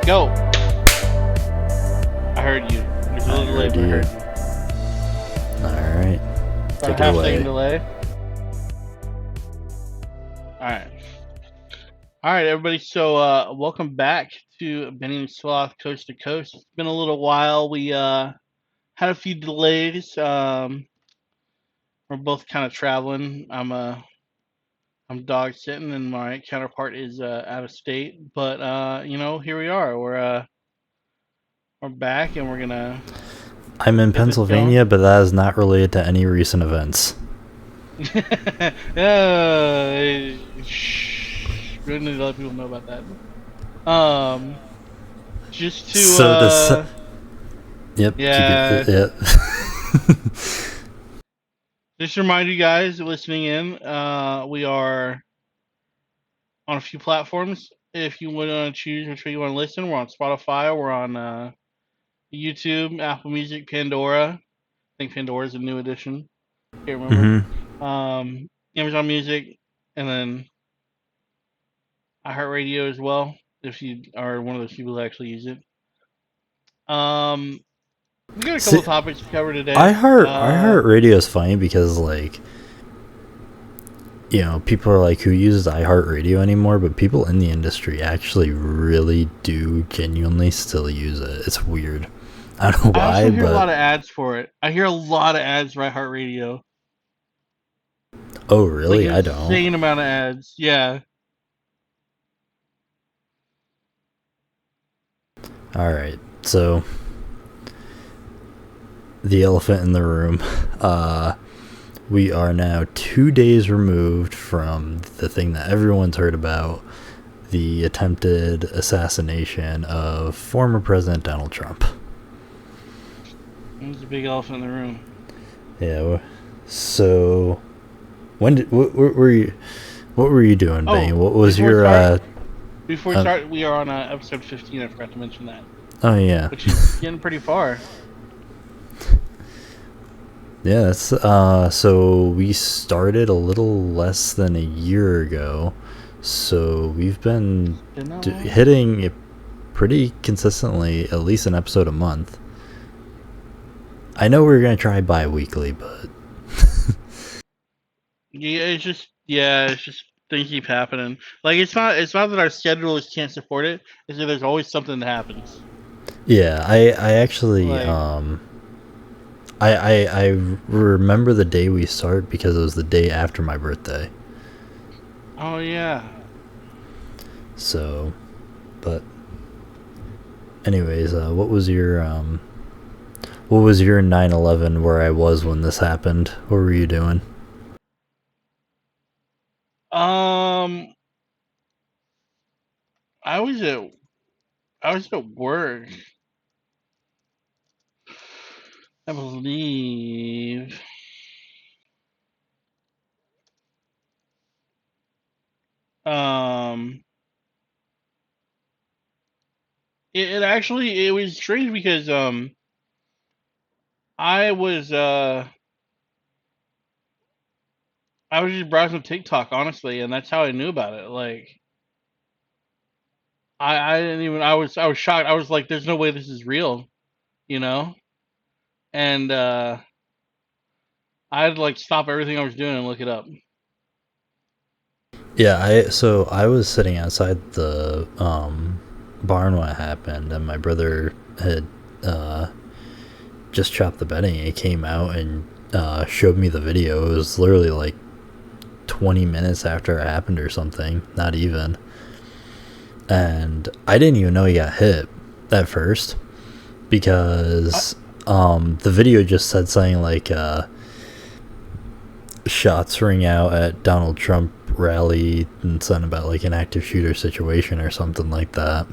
Go. I heard you. There's a little delay, but I heard you. Alright. About Take a it half away. second delay. Alright. Alright, everybody. So, welcome back to Benny and Sloth Coast to Coast. It's been a little while. We had a few delays. We're both kind of traveling. I'm dog sitting, and my counterpart is out of state. But here we are. We're back, and we're gonna. I'm in Pennsylvania, but that is not related to any recent events. Shh. We don't need to let people know about that. Just to Yep. yeah. Yeah. Just to remind you guys listening in, we are on a few platforms. If you want to choose which way you want to listen, we're on Spotify, we're on YouTube, Apple Music, Pandora. I think Pandora is a new edition. Can't remember. Amazon Music, and then iHeartRadio as well. If you are one of those people that actually use it. We got a couple of topics to cover today. iHeartRadio is funny because, like, people are like, who uses iHeartRadio anymore? But people in the industry actually really do genuinely still use it. It's weird. I don't know why, I also hear a lot of ads for it. I hear a lot of ads for iHeartRadio. Oh, really? Like I don't. Insane amount of ads. Yeah. All right. So, the elephant in the room. We are now 2 days removed from the thing that everyone's heard about, the attempted assassination of former President Donald Trump. There's a big elephant in the room. Yeah. So, what were you doing, Benny? What was your Before we start, we are on episode 15. I forgot to mention that. Oh yeah. Which is getting pretty far. Yeah, that's so we started a little less than a year ago. So we've been hitting it pretty consistently, at least an episode a month. I know we're gonna try bi-weekly, but it's just things keep happening. Like it's not that our schedules can't support it. It's that there's always something that happens. Yeah, I actually I remember the day we start because it was the day after my birthday. Oh yeah. So, but anyways, what was your 9/11 where I was when this happened? What were you doing? I was at work, I believe. It was strange because I was just browsing TikTok, honestly, and that's how I knew about it. Like I didn't even I was shocked. I was like, there's no way this is real, you know? And I had to like stop everything I was doing and look it up. Yeah, I was sitting outside the barn when it happened, and my brother had just chopped the bedding. He came out and showed me the video. It was literally like 20 minutes after it happened or something, not even. And I didn't even know he got hit at first because the video just said something like shots ring out at Donald Trump rally and something about like an active shooter situation or something like that.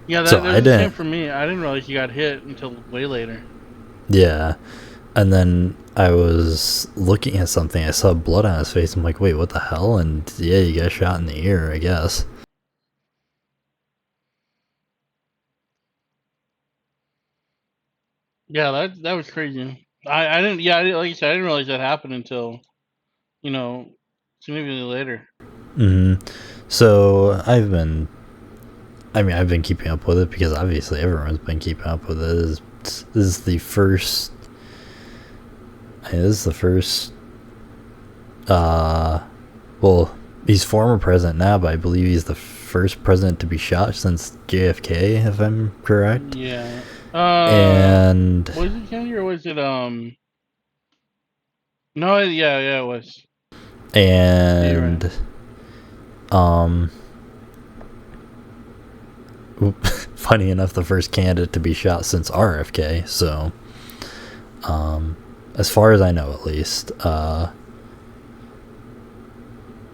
Yeah, that was the same for me. I didn't realize he got hit until way later. Yeah. And then I was looking at something, I saw blood on his face. I'm like, wait, what the hell? And yeah, he got shot in the ear, I guess. Yeah, that was crazy. I didn't like you said, I didn't realize that happened until significantly later. So I've been I mean, I've been keeping up with it because obviously everyone's been keeping up with it. This is the first. This is the first. Well, he's former president now, but I believe he's the first president to be shot since JFK, if I'm correct. Yeah. And Was it Kennedy or was it No, yeah, it was. Yeah, you're right. and funny enough, the first candidate to be shot since RFK. So, as far as I know, at least.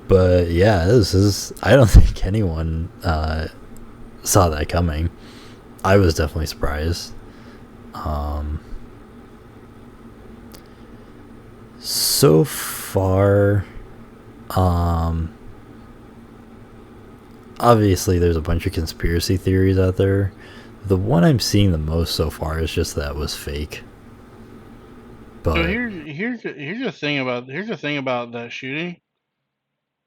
But yeah, this is. I don't think anyone saw that coming. I was definitely surprised. So far, obviously there's a bunch of conspiracy theories out there. The one I'm seeing the most so far is just that was fake. But So here's the thing about that shooting.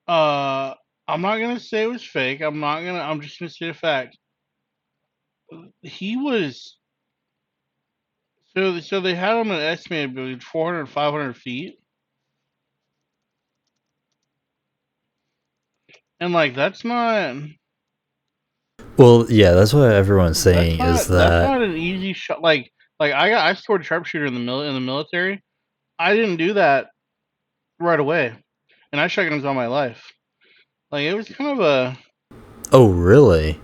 I'm not gonna say it was fake. I'm just gonna say the fact. He was so they had him at an estimated between 400 and 500 feet, and like that's not. well, yeah, that's what everyone's saying is That's that. not an easy shot. Like I scored sharpshooter in the military. I didn't do that right away, and I shot guns all my life. Like it was Oh, really?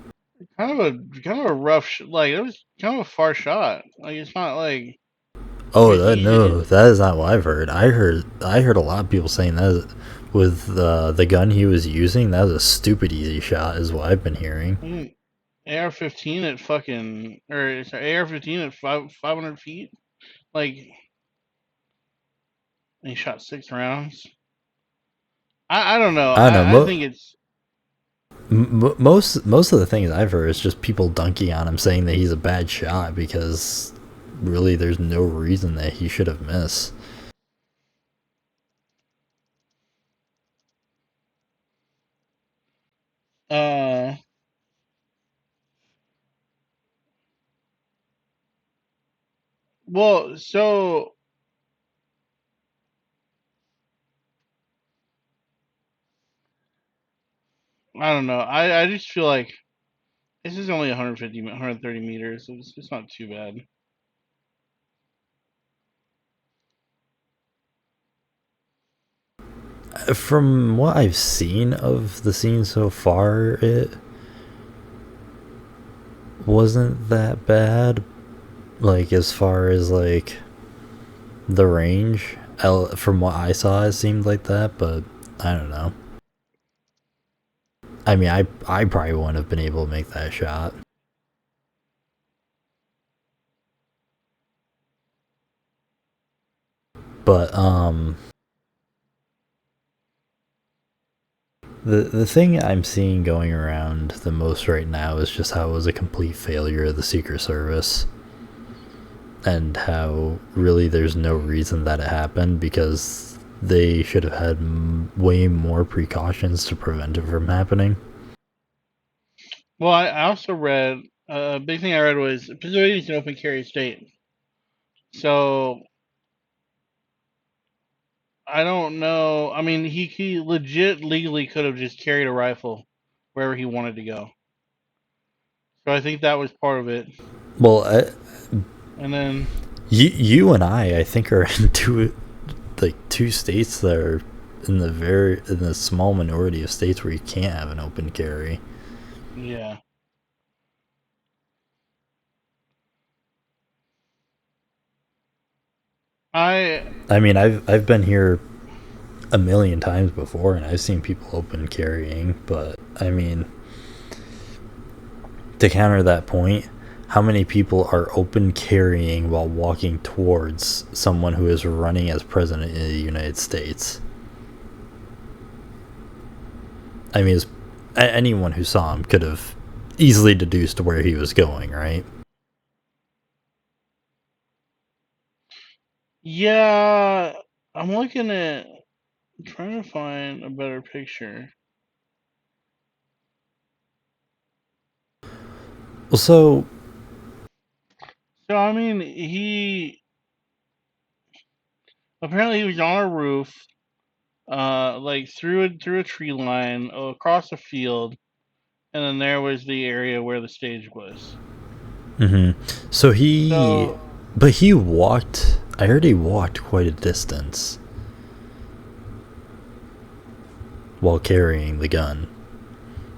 kind of a rough. Like it was kind of a far shot. Like it's not like Oh, it's that easy to no, hit. that is not what I've heard. I heard a lot of people saying that with the gun he was using, that was a stupid easy shot, is what I've been hearing. AR-15 at fucking or sorry, AR-15 at 500 feet. Like and he shot 6 rounds. I don't know. I don't I know. think it's Most of the things I've heard is just people dunking on him, saying that he's a bad shot because really there's no reason that he should have missed. uh well so I don't know. I just feel like this is only 150 130 meters. So it's not too bad. From what I've seen of the scene so far, it wasn't that bad. Like as far as like the range, from what I saw, it seemed like that. But I don't know. I mean, I probably wouldn't have been able to make that shot. But the thing I'm seeing going around the most right now is just how it was a complete failure of the Secret Service, and how really there's no reason that it happened because they should have had way more precautions to prevent it from happening. Well, I also read a big thing I read was Pennsylvania is an open carry state. So I don't know. I mean, he legit legally could have just carried a rifle wherever he wanted to go. So I think that was part of it. Well, And then you and I think are in two states that are in the small minority of states where you can't have an open carry. yeah. I I mean, I've been here a million times before, and I've seen people open carrying. But I mean, to counter that point, how many people are open carrying while walking towards someone who is running as president in the United States? I mean, anyone who saw him could have easily deduced where he was going, right? yeah, I'm looking at trying to find a better picture. So, So I mean, he apparently he was on a roof, like through a tree line across a field, and then there was the area where the stage was. mhm. So he, So but he walked. I heard he walked quite a distance while carrying the gun.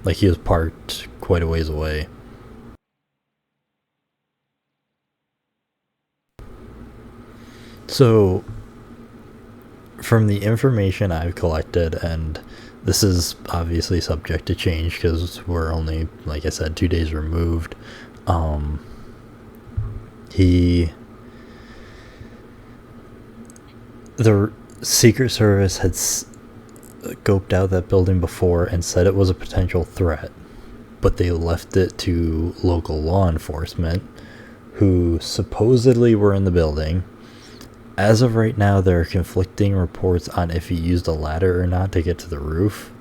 Like he was parked quite a ways away. So, from the information I've collected, and this is obviously subject to change because we're only, like I said, 2 days removed. Um, he, the Secret Service had scoped out that building before and said it was a potential threat, but they left it to local law enforcement who supposedly were in the building. As of right now, there are conflicting reports on if he used a ladder or not to get to the roof.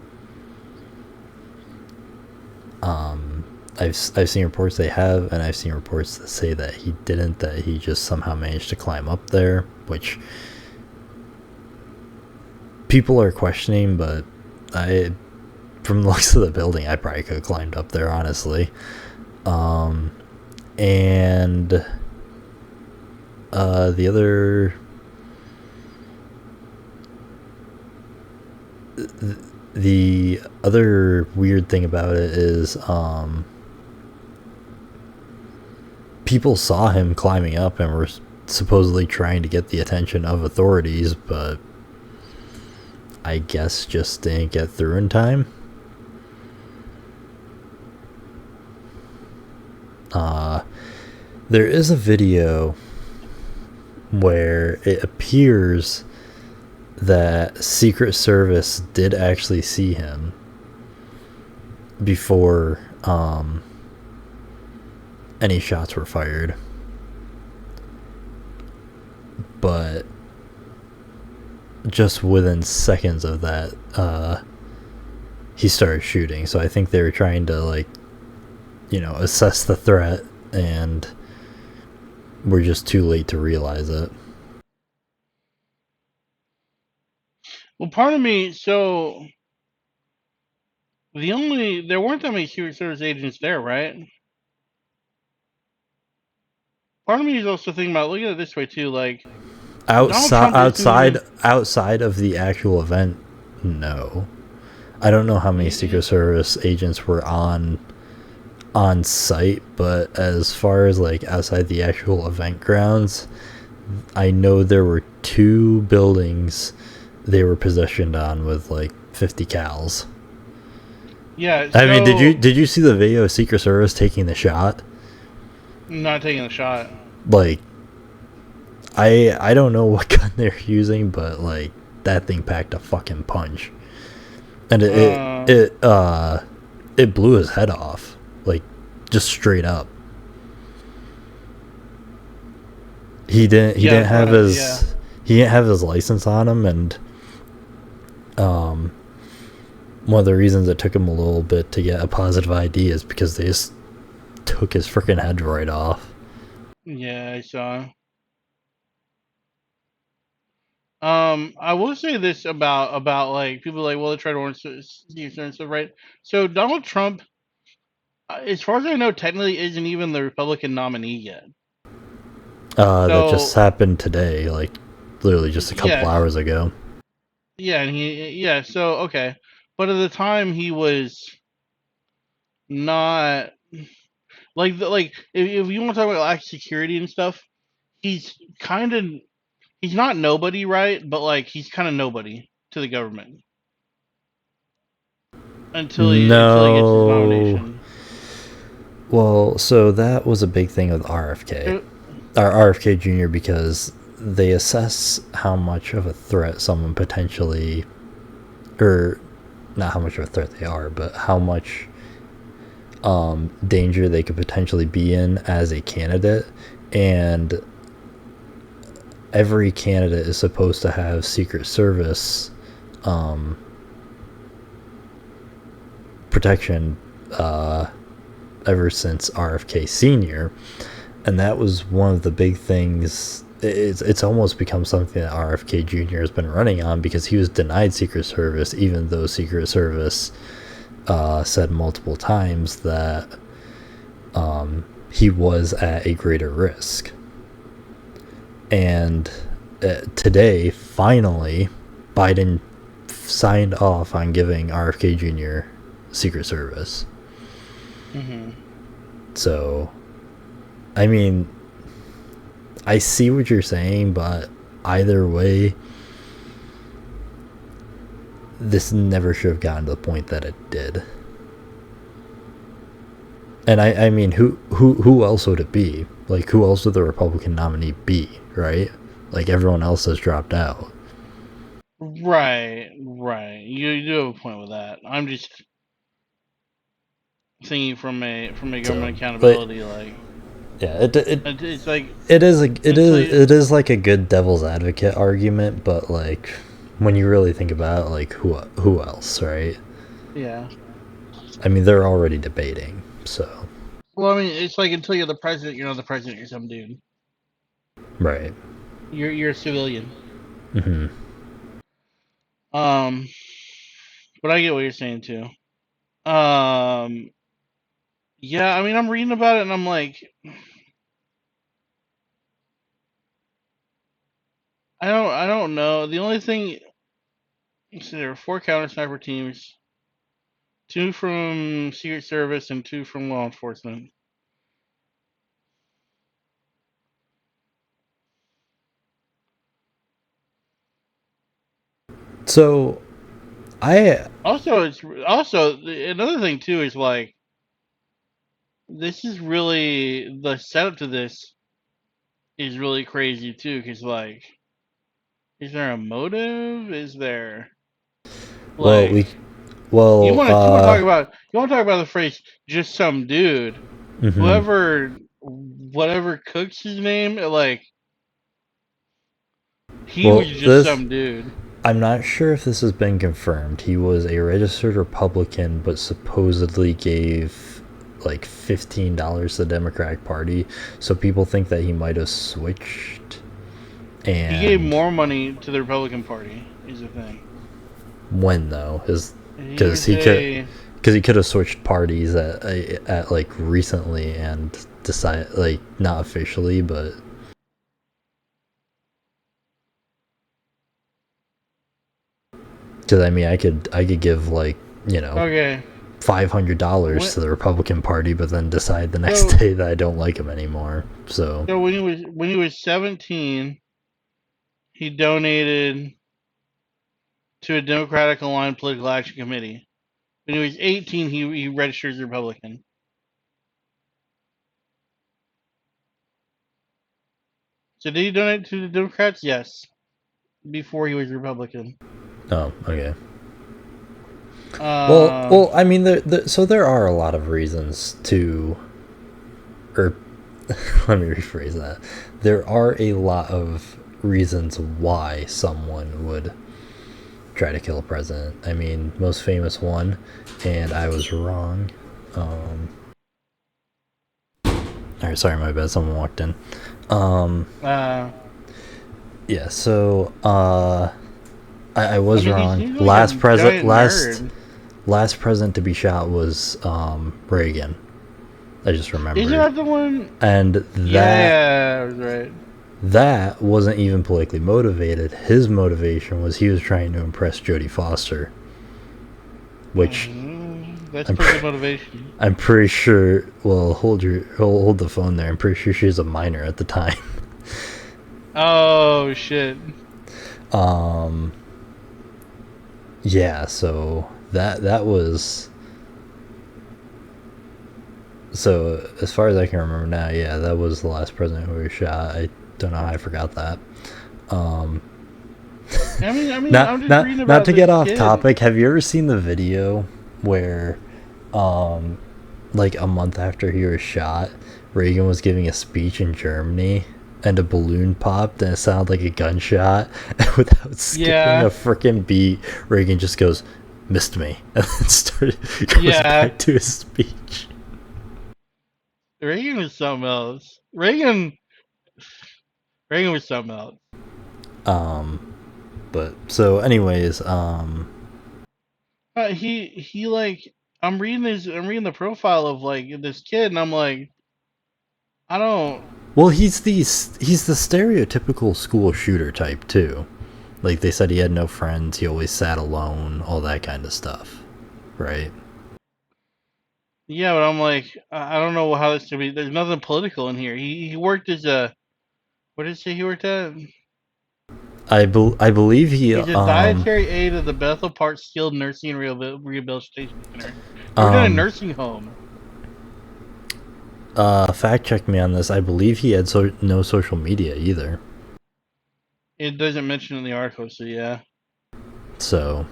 I've seen reports they have, and I've seen reports that say that he didn't, that he just somehow managed to climb up there, which people are questioning, but from the looks of the building, I probably could have climbed up there, honestly. And the other, the other weird thing about it is, people saw him climbing up and were supposedly trying to get the attention of authorities, but I guess just didn't get through in time. There is a video where it appears that Secret Service did actually see him before any shots were fired. But just within seconds of that, he started shooting. So I think they were trying to, like, assess the threat, and we're just too late to realize it. well, part of me, so there weren't that many Secret Service agents there, right? Part of me is also thinking about looking at it this way too, like Donald Outside, Trump isn't outside, even. outside of the actual event, no. I don't know how many Secret Service agents were on site, but as far as like outside the actual event grounds, I know there were 2 buildings they were positioned on with like 50 cals. Yeah, I mean, did you so did you see the video of Secret Service taking the shot? not taking a shot. Like, I don't know what gun they're using, but like that thing packed a fucking punch, and Uh, it blew his head off, like just straight up. He yeah, didn't that's have what. Yeah, his license on him, and um one of the reasons it took him a little bit to get a positive ID is because they just took his freaking head right off. yeah, I saw. I will say this about like people like, well, they try to warn and stuff, right? So Donald Trump, as far as I know, technically isn't even the Republican nominee yet. That just So happened today, like literally just a couple yes, hours ago. yeah, and yeah. So okay, but at the time he was not like if you want to talk about like security and stuff, he's kind of he's not nobody, right? But like he's kind of nobody to the government until he gets his No. nomination. Well, so that was a big thing with RFK, Uh, or RFK Jr., because they assess how much of a threat someone potentially, or not how much of a threat they are, but how much danger they could potentially be in as a candidate. And every candidate is supposed to have Secret Service protection ever since RFK Senior, and that was one of the big things. It's almost become something that RFK Jr. has been running on, because he was denied Secret Service, even though Secret Service said multiple times that he was at a greater risk. And today, finally, Biden signed off on giving RFK Jr. Secret Service. Mm-hmm. So, I mean, I see what you're saying, but either way, this never should have gotten to the point that it did. And I mean, who else would it be? Like, who else would the Republican nominee be, right? Like, everyone else has dropped out. Right. You do have a point with that. I'm just thinking from a government accountability, like, yeah, it's like it is like a good devil's advocate argument, but like, when you really think about it, like, who else, right? Yeah. I mean, they're already debating, so. Well, I mean, it's like, until you're the president, you're not the president. You're some dude. Right. You're a civilian. Mm-hmm. But I get what you're saying too. Yeah, I mean, I'm reading about it and I'm like, I don't know. The only thing, so there are 4 counter sniper teams, 2 from Secret Service and 2 from law enforcement. So, it's also another thing too is like, this is really, the setup to this is really crazy too, because like, is there a motive? Is there, like, you want to talk about the phrase "just some dude"? mm-hmm. Whatever Cook's his name, like, he was just some dude. I'm not sure if this has been confirmed. He was a registered Republican, but supposedly gave like $15 to the Democratic Party. So people think that he might have switched. And he gave more money to the Republican Party, is the thing. When though? Because he could have switched parties at like recently and decided, like, not officially, but. Because I mean, I could give, like, okay, $500 to the Republican Party, but then decide the next day that I don't like him anymore. So when he was 17, he donated to a Democratic aligned political action committee. When he was 18, he registered as Republican. So did he donate to the Democrats? Yes, before he was Republican. Oh, okay. Well, I mean, so there are a lot of reasons to, or let me rephrase that. There are a lot of reasons why someone would try to kill a president. I mean, most famous one, and I was wrong. Alright, sorry, my bad. Someone walked in. Yeah, so I was wrong. Like last president to be shot was Reagan. I just remembered. Is that the one? And I was right. That wasn't even politically motivated. His motivation was he was trying to impress Jodie Foster, which that's political motivation. I'm pretty sure. Well, hold the phone there. I'm pretty sure she was a minor at the time. Oh shit. Yeah, so that was, so as far as I can remember now, yeah, that was the last president who was shot. I don't know how I forgot that. I mean, not to get off topic, have you ever seen the video where like a month after he was shot, Reagan was giving a speech in Germany and a balloon popped and it sounded like a gunshot, and without skipping a freaking beat, Reagan just goes, "Missed me," and then goes back to his speech. Reagan was something else. Reagan was something else. But so, anyways, He like I'm reading the profile of like this kid, and I'm like, I don't. well, he's the stereotypical school shooter type too. Like they said, he had no friends. He always sat alone. All that kind of stuff, right? Yeah, but I'm like, I don't know how this could be. There's nothing political in here. He worked as a, what did he say he worked at? I believe he He's a dietary aide at the Bethel Park Skilled Nursing and Rehabilitation Center. He worked in a nursing home. fact check me on this. I believe he had no social media either. It doesn't mention in the article, so yeah. So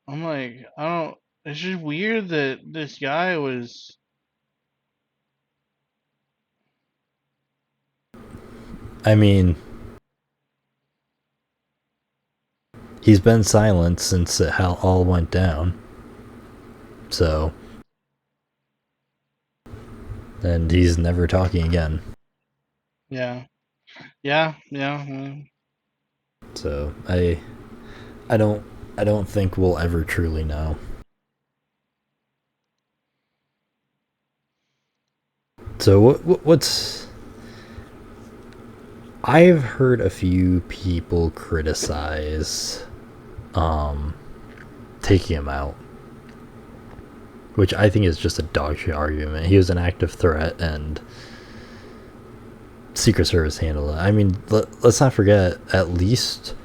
I'm like, I don't. It's just weird that this guy was. I mean, he's been silent since it all went down. So, and he's never talking again. Yeah. So I don't think we'll ever truly know. So what's I've heard a few people criticize taking him out, which I think is just a dogshit argument. He was an active threat and Secret Service handled it. I mean, let's not forget, at least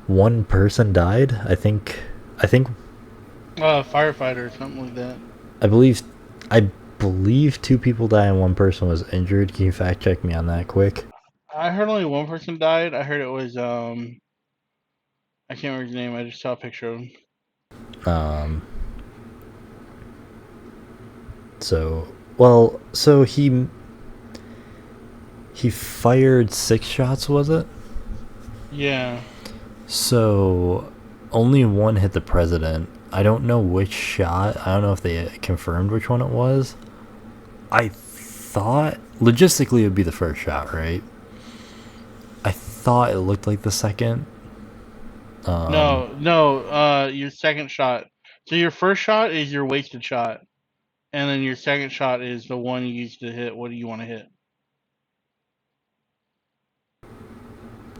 one person died. I think firefighter or something like that. I believe two people died and one person was injured. Can you fact check me on that quick? I heard only one person died. I heard it was I can't remember his name. I just saw a picture of him. So he fired 6 shots, was it? Yeah. So only one hit the president. I don't know which shot. I don't know if they confirmed which one it was. I thought logistically it would be the first shot, right? I thought it looked like the second. No. Your second shot. So your first shot is your wasted shot, and then your second shot is the one you used to hit. What do you want to hit?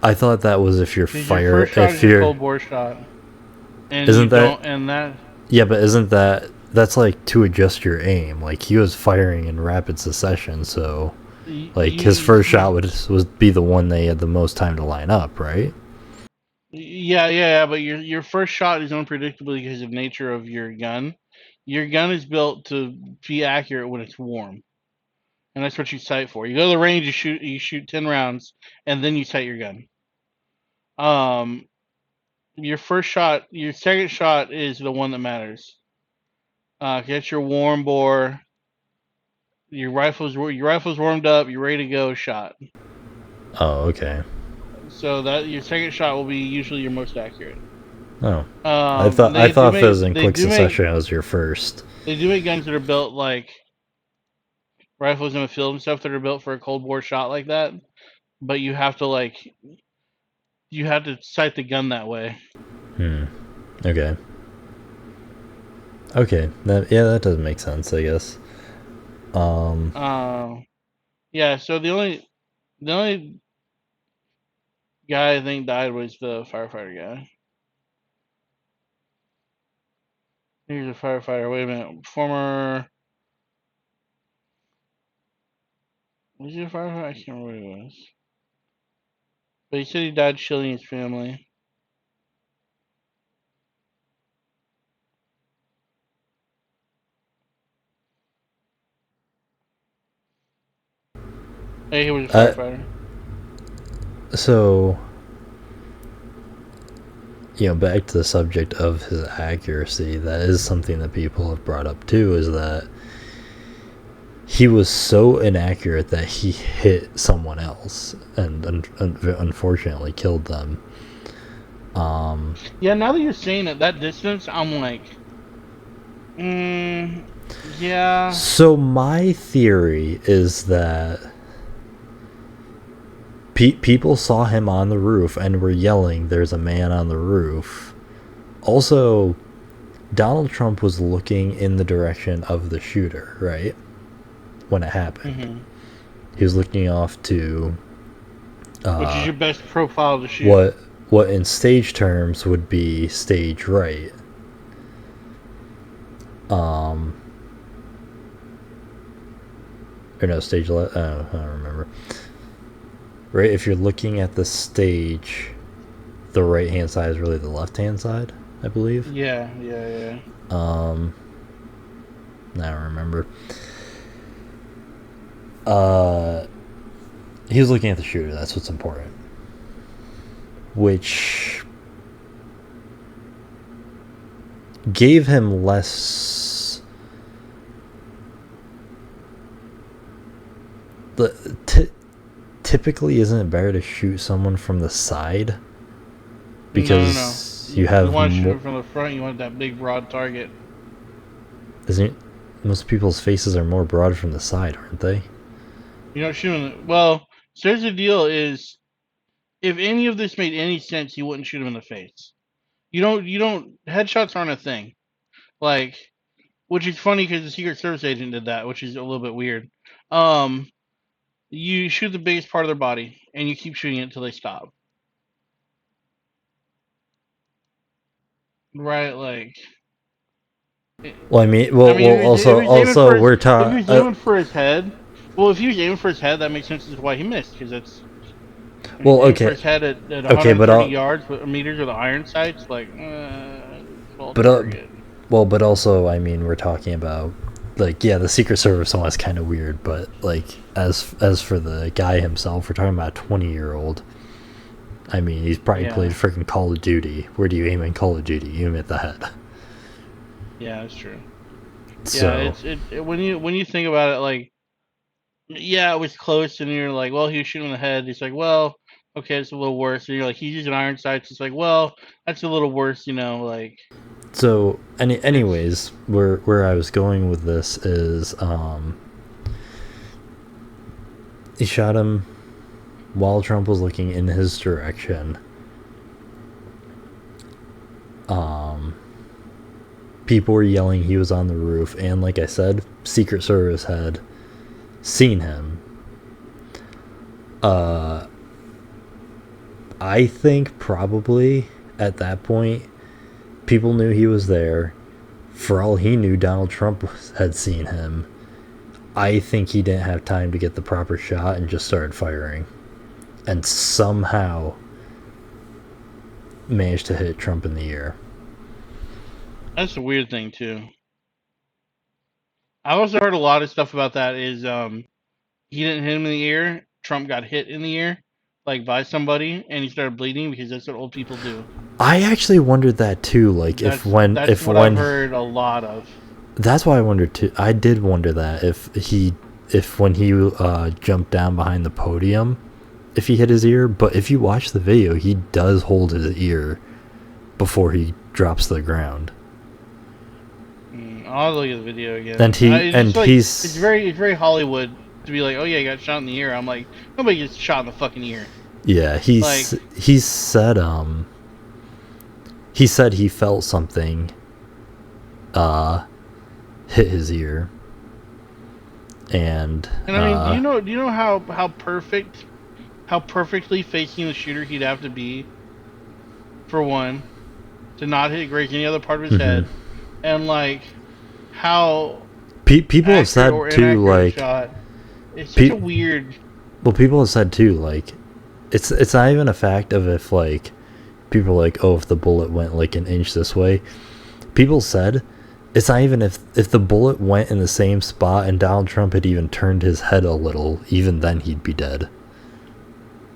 I thought that was if you're Your first shot is your cold bore shot, and isn't that that? Yeah, but isn't that's like to adjust your aim? Like he was firing in rapid succession, so like his first shot would be the one they had the most time to line up, right? Yeah. But your first shot is unpredictable because of nature of your gun. Your gun is built to be accurate when it's warm, and that's what you sight for. You go to the range, you shoot 10 rounds, and then you sight your gun. Your first shot, your second shot is the one that matters. Get your warm bore. Your rifle's warmed up. You're ready to go. Shot. Oh, okay. So that your second shot will be usually your most accurate. Oh, I thought if it was in quick succession, it was your first. They do make guns that are built like rifles in the field and stuff that are built for a cold bore shot like that, but you have to sight the gun that way. Okay. Okay. That doesn't make sense, I guess. Yeah. So the only guy I think died was the firefighter guy. He's a firefighter. Wait a minute. Former. Was he a firefighter? I can't remember what he was. But he said he died shielding his family. Hey, he was a firefighter. So, back to the subject of his accuracy, that is something that people have brought up too, is that he was so inaccurate that he hit someone else and unfortunately killed them. Yeah, now that you're saying it, that distance, I'm like, Yeah. So my theory is that people saw him on the roof and were yelling, "There's a man on the roof." Also, Donald Trump was looking in the direction of the shooter, right? When it happened. Mm-hmm. He was looking off to Which is your best profile to shoot? what in stage terms would be stage right. Or no, stage left. I don't remember. Right, if you're looking at the stage, the right hand side is really the left hand side, I believe. Yeah. I don't remember. He was looking at the shooter. That's what's important. Which gave him less. Typically, isn't it better to shoot someone from the side? Because no. you have. You want to shoot it from the front. You want that big, broad target. Isn't it? Most people's faces are more broad from the side, aren't they? You don't shoot him. Well, so here's the deal: is if any of this made any sense, you wouldn't shoot him in the face. You don't. Headshots aren't a thing. Like, which is funny because the Secret Service agent did that, which is a little bit weird. You shoot the biggest part of their body, and you keep shooting it until they stop. Right, like. Well, I mean, also, we're talking. If he was aiming for his head, well, if he was aiming for his head, that makes sense as to why he missed, because that's. Well, aiming okay. for his head at Okay, 130 yards meters with the iron sights, like. But also, I mean, we're talking about, like, yeah, the Secret Service one is kind of weird, but like, as for the guy himself, we're talking about a 20-year-old. I mean, he's probably played freaking Call of Duty. Where do you aim in Call of Duty? You aim at the head. Yeah, that's true. So, yeah, when you think about it, like, yeah, it was close, and you're like, well, he was shooting in the head. He's like, well, okay, it's a little worse. And you're like, he's using iron sights. It's like, well, that's a little worse, like. So, anyways, where I was going with this is, he shot him while Trump was looking in his direction. People were yelling he was on the roof, and like I said, Secret Service had seen him. I think probably at that point, people knew he was there. For all he knew, Donald Trump had seen him. I think he didn't have time to get the proper shot and just started firing. And somehow managed to hit Trump in the ear. That's a weird thing, too. I've also heard a lot of stuff about that is he didn't hit him in the ear. Trump got hit in the ear, like, by somebody, and he started bleeding because that's what old people do. I actually wondered that too, like I've heard a lot of. That's why I wondered too. I did wonder that if when he jumped down behind the podium, if he hit his ear. But if you watch the video, he does hold his ear before he drops to the ground. I'll look at the video again. It's very Hollywood to be like, oh yeah, he got shot in the ear. I'm like, nobody gets shot in the fucking ear. Yeah, he said he felt something hit his ear. And I mean, do you know how perfectly facing the shooter he'd have to be, for one, to not hit graze any other part of his head, and like how people have said too, like, shot. It's such a weird. Well, people have said too, like, it's not even a fact of if, like, people are like, oh, if the bullet went like an inch this way. People said it's not even if the bullet went in the same spot and Donald Trump had even turned his head a little, even then he'd be dead.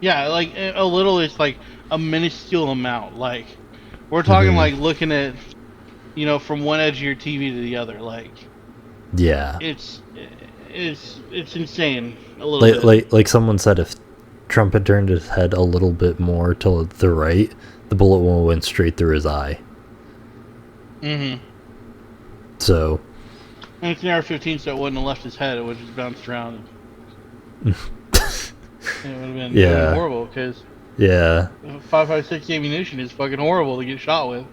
Yeah, like, a little is like a minuscule amount. Like, we're talking like looking at, from one edge of your TV to the other. Like, yeah, it's insane. A little bit. Like someone said, if Trump had turned his head a little bit more to the right, the bullet would have went straight through his eye. Mm-hmm. So, And it's an AR-15, so it wouldn't have left his head. It would have just bounced around. And it would have been Yeah. horrible because Yeah. 5.56 ammunition is fucking horrible to get shot with.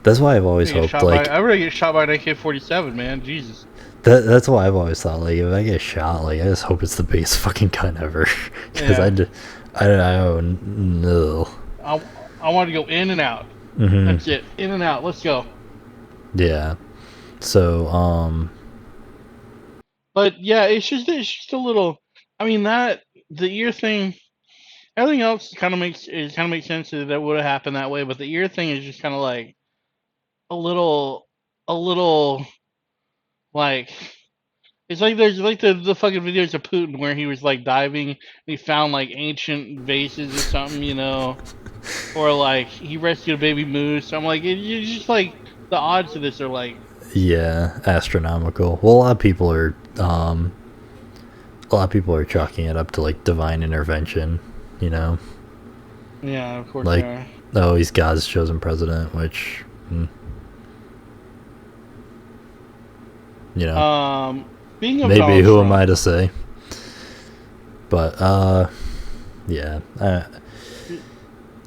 That's why I've always hoped, like, I would get shot by an AK-47, man. Jesus. that's why I've always thought, like, if I get shot, like, I just hope it's the biggest fucking gun ever. Because Yeah. I don't know. I want to go in and out. Mm-hmm. That's it. In and out. Let's go. Yeah. So, But yeah, it's just a little. I mean that the ear thing. Everything else kind of makes sense that would have happened that way, but the ear thing is just kind of like a little, a little like it's like there's like the fucking videos of Putin where he was like diving and he found like ancient vases or something, you know, or like he rescued a baby moose. I'm like, it's just like the odds of this are like, yeah, astronomical. Well, a lot of people are chalking it up to, like, divine intervention, you know? yeah, of course Like, they are. oh, he's God's chosen president, which, you know, Speaking of maybe Donald who Trump, am I to say? But, yeah.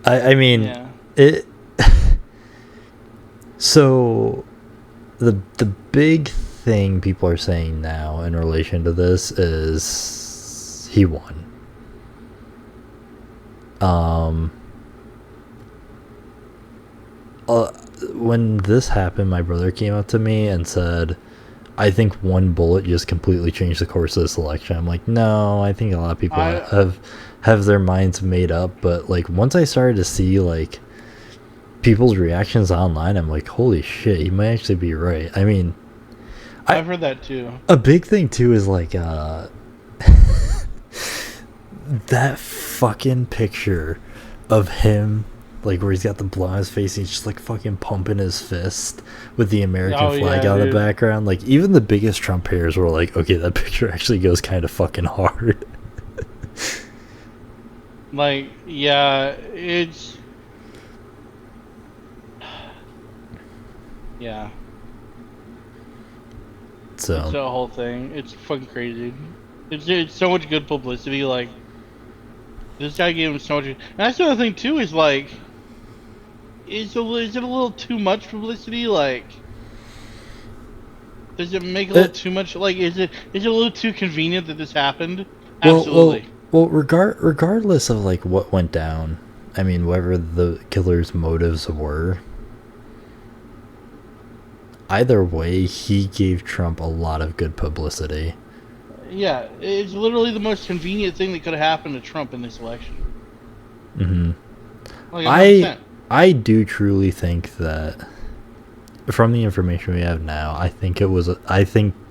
I mean, yeah, it. So, the big thing people are saying now in relation to this is he won. When this happened, my brother came up to me and said, I think one bullet just completely changed the course of this election. I'm like, no, I think a lot of people I have their minds made up. But, like, once I started to see, like, people's reactions online, I'm like, holy shit, he might actually be right. I mean, I've heard that too. a big thing too is, like, that fucking picture of him, like, where he's got the blood on his face and he's just, like, fucking pumping his fist with the American flag Yeah, on the dude. background. Like, even the biggest Trump haters were like, okay, that picture actually goes kind of fucking hard. Like, yeah, it's yeah, it's So, a whole thing. It's fucking crazy. It's so much good publicity. Like this guy gave him so much. And that's the other thing too. Is like, is it a little too much publicity? Like, does it make a little too much? Like, is it a little too convenient that this happened? Absolutely. regardless of, like, what went down, I mean, whatever the killer's motives were, either way, he gave Trump a lot of good publicity. Yeah, it's literally the most convenient thing that could have happened to Trump in this election. Mm-hmm. Like 100%. I do truly think that, from the information we have now, I think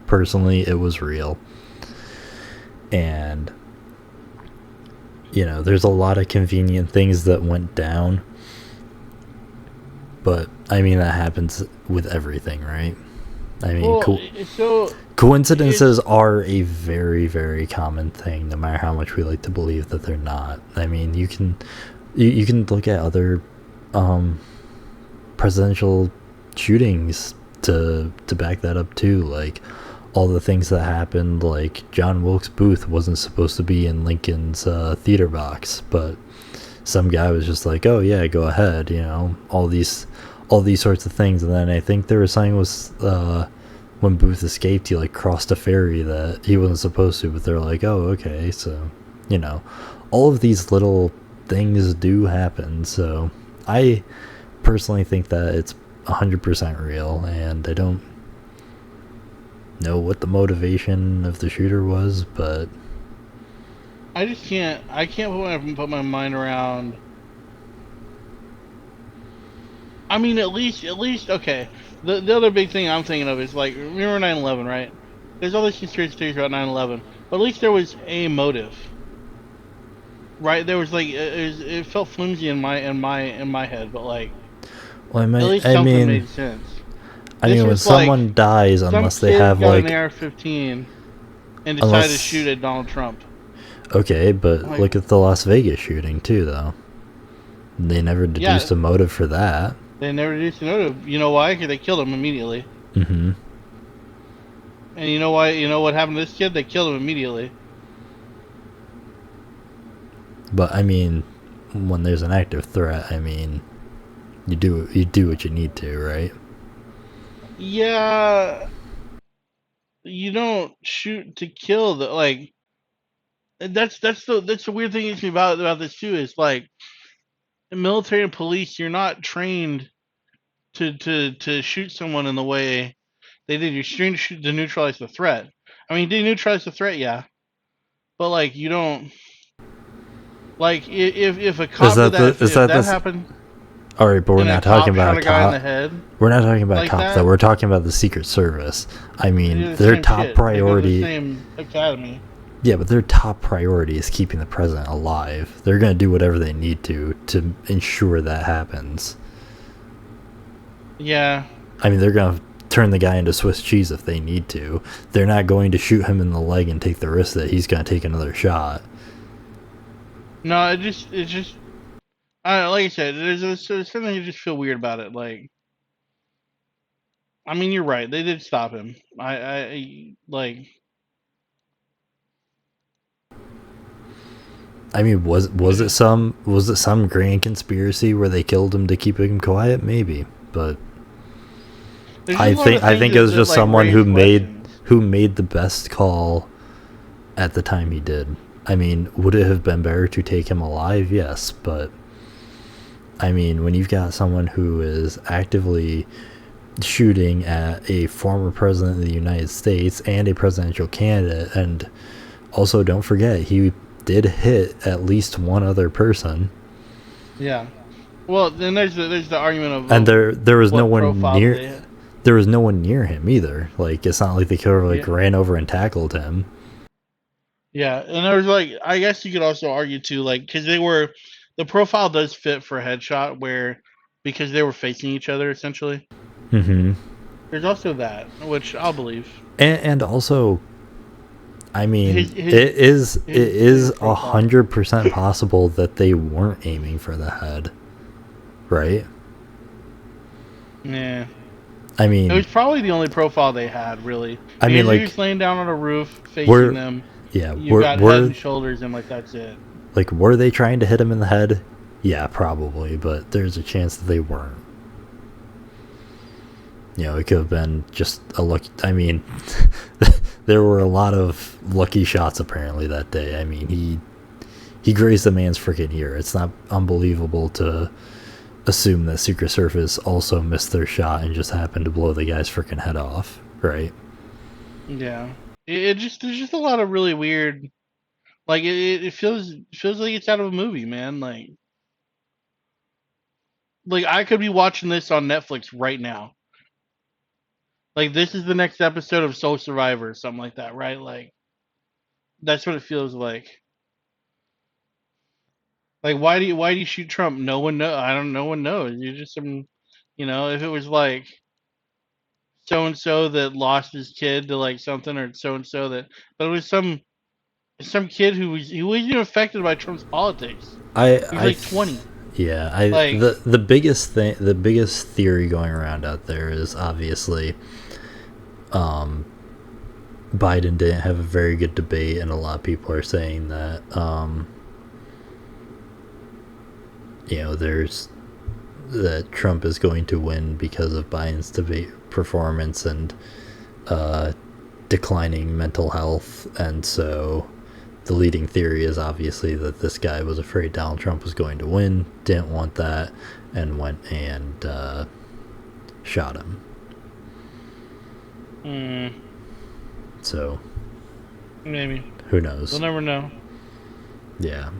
personally it was real. And, you know, there's a lot of convenient things that went down. But, I mean, that happens with everything, right? I mean, Well, so coincidences are a very, very common thing, no matter how much we like to believe that they're not. I mean, you can look at other presidential shootings to back that up too. Like, all the things that happened, like John Wilkes Booth wasn't supposed to be in Lincoln's theater box, but some guy was just like, oh yeah, go ahead, you know, all these sorts of things. And then I think there was something was when Booth escaped, he, like, crossed a ferry that he wasn't supposed to, but they're like, oh, okay. So, you know, all of these little things do happen. So I personally think that it's 100% real, and I don't know what the motivation of the shooter was, but I just can't. I can't put my mind around. I mean, at least, okay. The other big thing I'm thinking of is, like, remember 9/11, right? There's all these conspiracy theories about 9/11, but at least there was a motive, right? There was, like, it felt flimsy in my head, but, like, well, at least something made sense. I This mean, when was like someone dies, some unless they kid have, got like, an AR-15 and decided to unless shoot at Donald Trump. okay, but Like, look at the Las Vegas shooting too, though. They never deduced a motive for that. They never deduced the motive. You know why? Because they killed him immediately. Mm-hmm. And you know why? You know what happened to this kid? They killed him immediately. But I mean, when there's an active threat, I mean, you do what you need to, right? Yeah, you don't shoot to kill. That's the weird thing is about this too. Is like in military and police, you're not trained to shoot someone in the way they did. You're trained to shoot to neutralize the threat. I mean, they neutralize the threat, yeah, but like you don't like if a Is cop did that that the is if that that this? happened All right, but we're and a not talking cop shot about a a guy in cop. the head We're not talking about like cops. Though that, we're talking about the Secret Service. I they mean, do the their same top shit. They go to the priority. same academy. Yeah, but their top priority is keeping the president alive. They're gonna do whatever they need to ensure that happens. Yeah. I mean, they're gonna turn the guy into Swiss cheese if they need to. They're not going to shoot him in the leg and take the risk that he's gonna take another shot. No, it's just I don't know, like I said, there's something you just feel weird about it. Like, I mean, you're right. They did stop him. I like. I mean, was it some grand conspiracy where they killed him to keep him quiet? Maybe, but There's just a lot of I things think it was that just like someone raise questions. who made the best call at the time he did. I mean, would it have been better to take him alive? Yes, but I mean, when you've got someone who is actively shooting at a former president of the United States and a presidential candidate, and also don't forget he did hit at least one other person. Yeah. Well, then there's the argument And there was no what one profile near they. there was no one near him either. Like, it's not like they could have like Yeah. ran over and tackled him. Yeah, and there was like I guess you could also argue too, like because the profile does fit for headshot where because they were facing each other essentially. Mm-hmm. There's also that, which I'll believe. And also, I mean, His it is profile. 100% possible that they weren't aiming for the head, right? Yeah. I It mean, was probably the only profile they had, really. I Because mean, you're like, just laying down on a roof facing were them. yeah, You got head and shoulders, and like that's it. were they trying to hit him in the head? Yeah, probably, but there's a chance that they weren't. You know, it could have been just a lucky. I mean, there were a lot of lucky shots apparently that day. I mean, he grazed the man's freaking ear. It's not unbelievable to assume that Secret Service also missed their shot and just happened to blow the guy's freaking head off, right? Yeah. It just there's just a lot of really weird. Like it feels like it's out of a movie, man. Like I could be watching this on Netflix right now. Like this is the next episode of Soul Survivor or something like that, right? Like that's what it feels like. Like why do you shoot Trump? No one know. I don't. No one knows. You're just some. If it was like so and so that lost his kid to like something, or so and so that, but it was some kid who wasn't even affected by Trump's politics. He was like 20. Yeah, Like the biggest thing, the biggest theory going around out there is obviously, Biden didn't have a very good debate, and a lot of people are saying that, there's that Trump is going to win because of Biden's debate performance and declining mental health, and so the leading theory is obviously that this guy was afraid Donald Trump was going to win, didn't want that, and went and shot him. So maybe who knows? we'll never know. Yeah.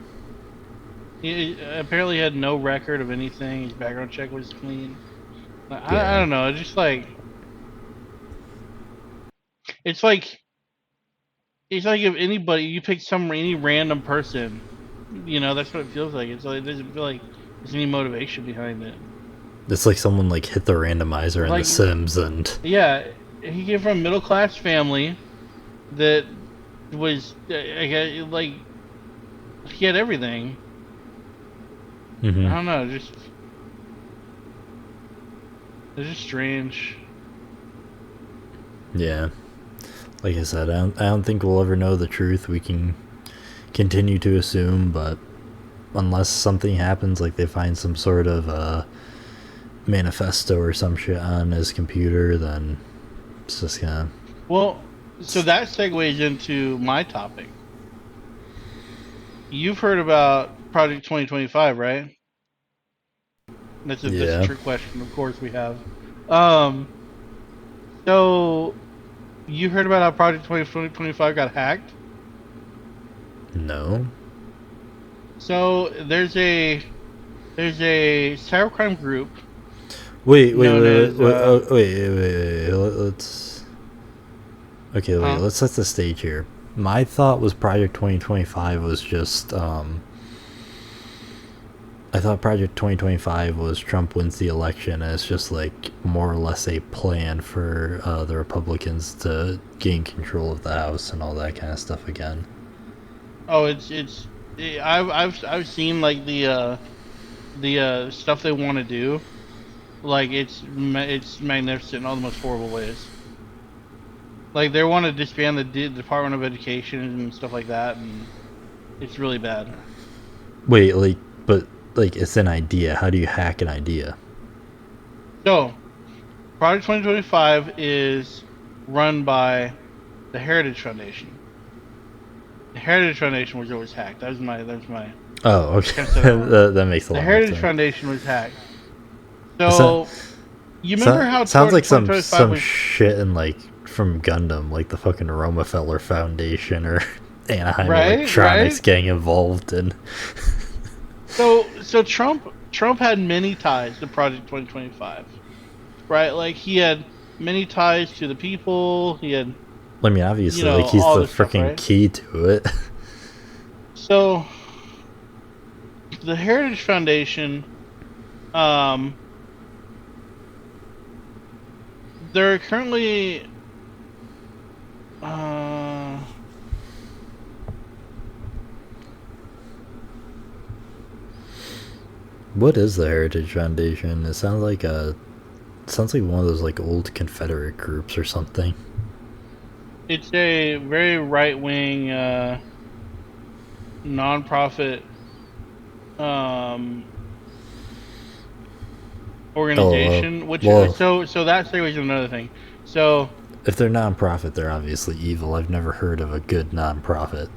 He apparently had no record of anything. His background check was clean. Yeah. I don't know. It's just like it's like if anybody you pick any random person, that's what it feels like. It's like it doesn't feel like there's any motivation behind it. It's like someone like hit the randomizer in The Like Sims, and yeah, he came from a middle class family that was like he had everything. I don't know, just It's just strange. Yeah. Like I said, I don't think we'll ever know the truth. We can continue to assume, but unless something happens, like they find some sort of manifesto or some shit on his computer, then it's just gonna. Well, so that segues into my topic. You've heard about Project 2025, right? That's a Yeah. trick question. Of course we have. Um, so you heard about how Project 2025 got hacked? No. So there's a cybercrime group known as Wait. Let's. Okay, wait. huh? Let's set the stage here. My thought was Project 2025 was just I thought Project 2025 was Trump wins the election, and it's just like more or less a plan for the Republicans to gain control of the House and all that kind of stuff again. Oh, I've seen like the stuff they want to do. Like it's magnificent in all the most horrible ways. Like they want to disband the Department of Education and stuff like that, and it's really bad. Wait, but it's an idea. How do you hack an idea? So, Project 2025 is run by the Heritage Foundation. The Heritage Foundation was always hacked. That was my Oh, okay. kind of said it wrong. That makes a The lot more Heritage sense. Foundation was hacked. So, So, you remember how sounds like 2025 some was shit in like from Gundam, like the fucking Romefeller Foundation or Anaheim right? Electronics getting involved in. So Trump had many ties to Project 2025, right? Like he had many ties to the people. He had, I mean, obviously, like he's all the this stuff, freaking right? key to it. So the Heritage Foundation, um, they're currently, uh, What is the Heritage Foundation? It sounds like one of those like old Confederate groups or something. it's a very right wing nonprofit um, Oh, organization. Which well, so that segues into another thing. So if they're nonprofit, they're obviously evil. I've never heard of a good nonprofit.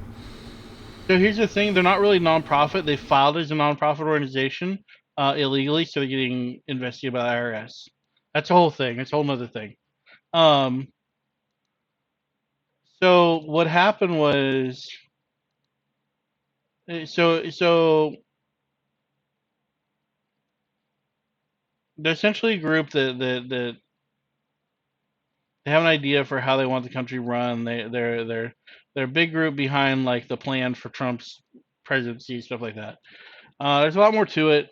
So here's the thing: they're not really nonprofit. They filed as a nonprofit organization illegally, so they're getting investigated by the IRS. That's a whole thing. It's a whole other thing. Um, so what happened was, so they're essentially a group that they have an idea for how they want the country run. They're a big group behind like the plan for Trump's presidency, stuff like that. There's a lot more to it.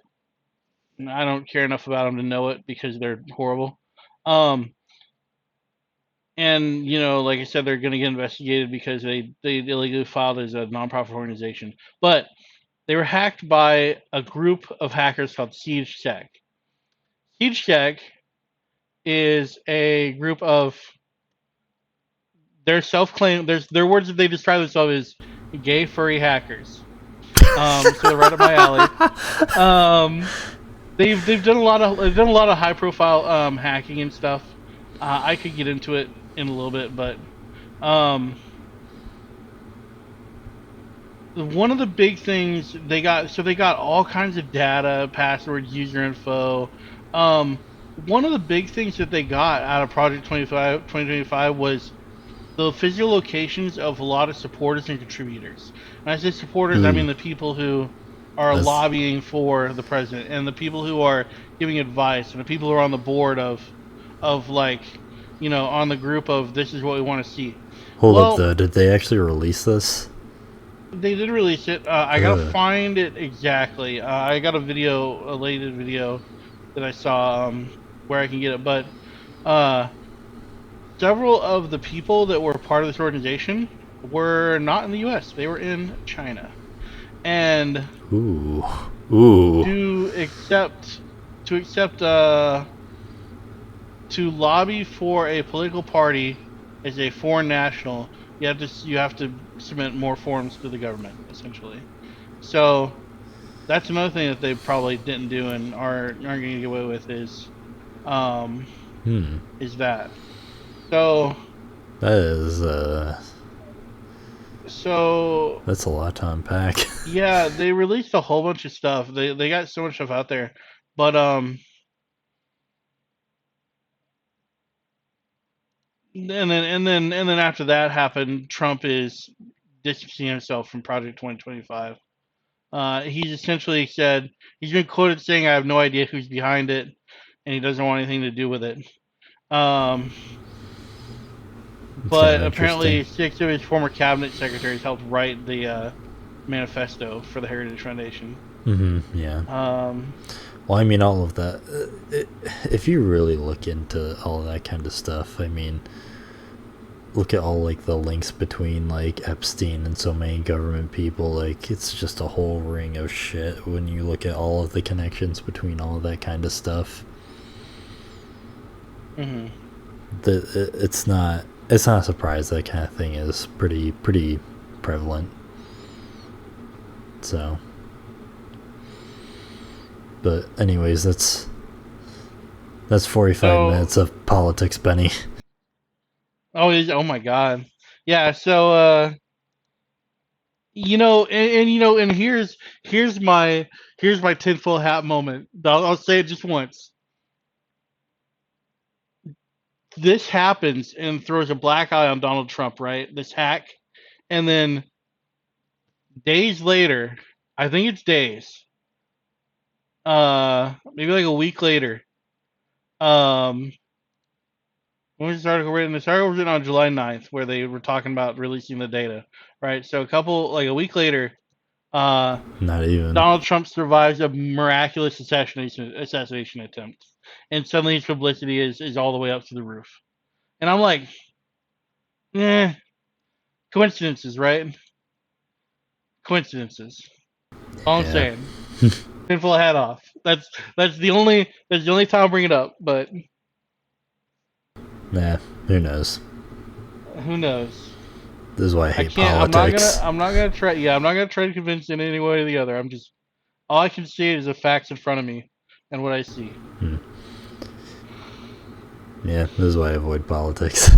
I don't care enough about them to know it because they're horrible. Um, and like I said, they're going to get investigated because they illegally filed as a nonprofit organization. But they were hacked by a group of hackers called SiegeTech. SiegeTech is a group of their self-claimed. Their words that they describe themselves as gay furry hackers. So they're right up my alley. Um, they've done a lot of high profile hacking and stuff. I could get into it in a little bit, but um, one of the big things they got all kinds of data, passwords, user info. One of the big things that they got out of Project 2025 was the physical locations of a lot of supporters and contributors. And I say supporters, I mean Ooh, the people who are that's lobbying for the president and the people who are giving advice and the people who are on the board of like on the group of this is what we want to see. hold up Well, though. Did they actually release this? they did release it. I gotta Uh, find it exactly. I got a related video that I saw where I can get it. But uh, several of the people that were part of this organization were not in the U.S. They were in China, and ooh, ooh. to accept to lobby for a political party as a foreign national, you have to submit more forms to the government, essentially. So that's another thing that they probably didn't do and aren't going to get away with is that. So That is so that's a lot to unpack. yeah, they released a whole bunch of stuff. They got so much stuff out there, but and then after that happened, Trump is distancing himself from Project 2025. He's essentially said he's been quoted saying, "I have no idea who's behind it, and he doesn't want anything to do with it." It's kind But of apparently, interesting. 6 of his former cabinet secretaries helped write the manifesto for the Heritage Foundation. Yeah. Um, Well, I mean, all of that. If you really look into all of that kind of stuff, I mean, look at all like the links between like Epstein and so many government people. Like, it's just a whole ring of shit when you look at all of the connections between all of that kind of stuff. mhm. It's not a surprise that kind of thing is pretty prevalent. So, but anyways, that's 45 So, minutes of politics, Benny. oh my God, yeah. So, and here's my tinfoil hat moment. I'll say it just once. This happens and throws a black eye on Donald Trump, right? This hack, and then days later, I think it's days, maybe like a week later. Um, when was this article written? This article was written on July 9th, where they were talking about releasing the data, right? So a week later, uh, Not even. Donald Trump survives a miraculous assassination attempt, and suddenly his publicity is all the way up to the roof. And I'm like, eh, coincidences, right? Coincidences. All I'm Yeah. saying. Tinfoil hat off. That's the only time I'll bring it up. But Nah, who knows? who knows? This is why I I hate can't. politics. I'm not gonna try. Yeah, I'm not gonna try to convince in any way or the other. I'm just. All I can see is the facts in front of me, and what I see. Yeah, this is why I avoid politics.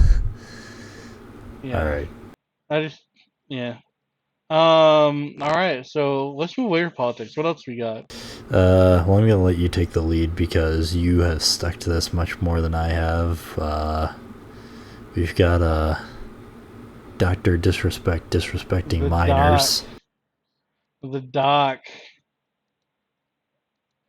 Yeah. Alright. I just. Yeah. All right. So let's move away from politics. What else we got? Well, I'm gonna let you take the lead because you have stuck to this much more than I have. We've got Dr. Disrespect disrespecting The minors. doc. The doc.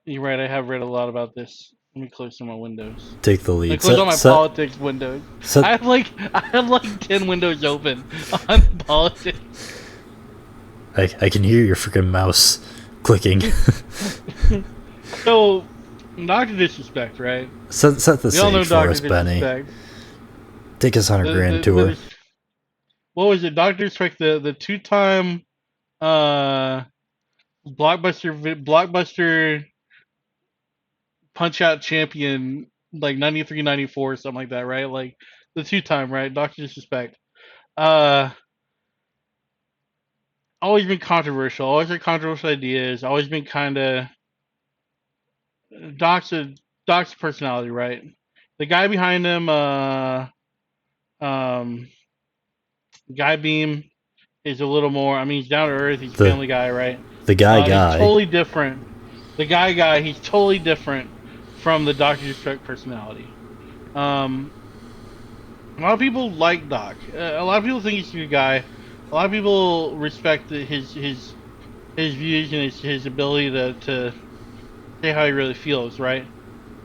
You're right. I have read a lot about this. Let me close some of my windows. Take the Let me lead. close all my Set, politics windows. set, I have like 10 windows open on politics. I can hear your freaking mouse clicking. So, Doctor Disrespect, right? set the We all know stage for Doctor us, Benny. Disrespect. Take us on a grand tour. What was it? Doctor Disrespect, the two-time blockbuster Punch-Out champion, like 93, 94, something like that, right? Like the two-time, right? Doctor Disrespect. Uh, Always been controversial. Always had controversial ideas. Always been kind of Doc's personality, right? The guy behind him, um, Guy Beam, is a little more. I mean, he's down to earth. He's a The family guy, right? He's guy. totally different. The guy, he's totally different from the Doctor Disrespect personality. Um, a lot of people like Doc. A lot of people think he's a good guy. A lot of people respect his views and his ability to say how he really feels, right?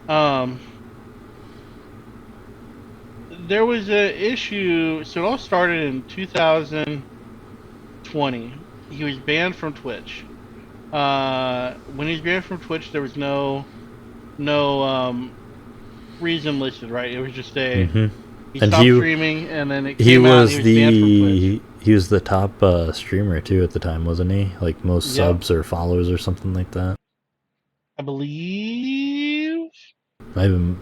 Um, there was an issue. So it all started in 2020. He was banned from Twitch. When he was banned from Twitch, there was no reason listed, right? It was just he And stopped streaming, and then it he came out. was He was banned from Twitch. he was the top streamer too at the time, wasn't he? Like most Yep, subs or followers or something like that. I believe. I haven't.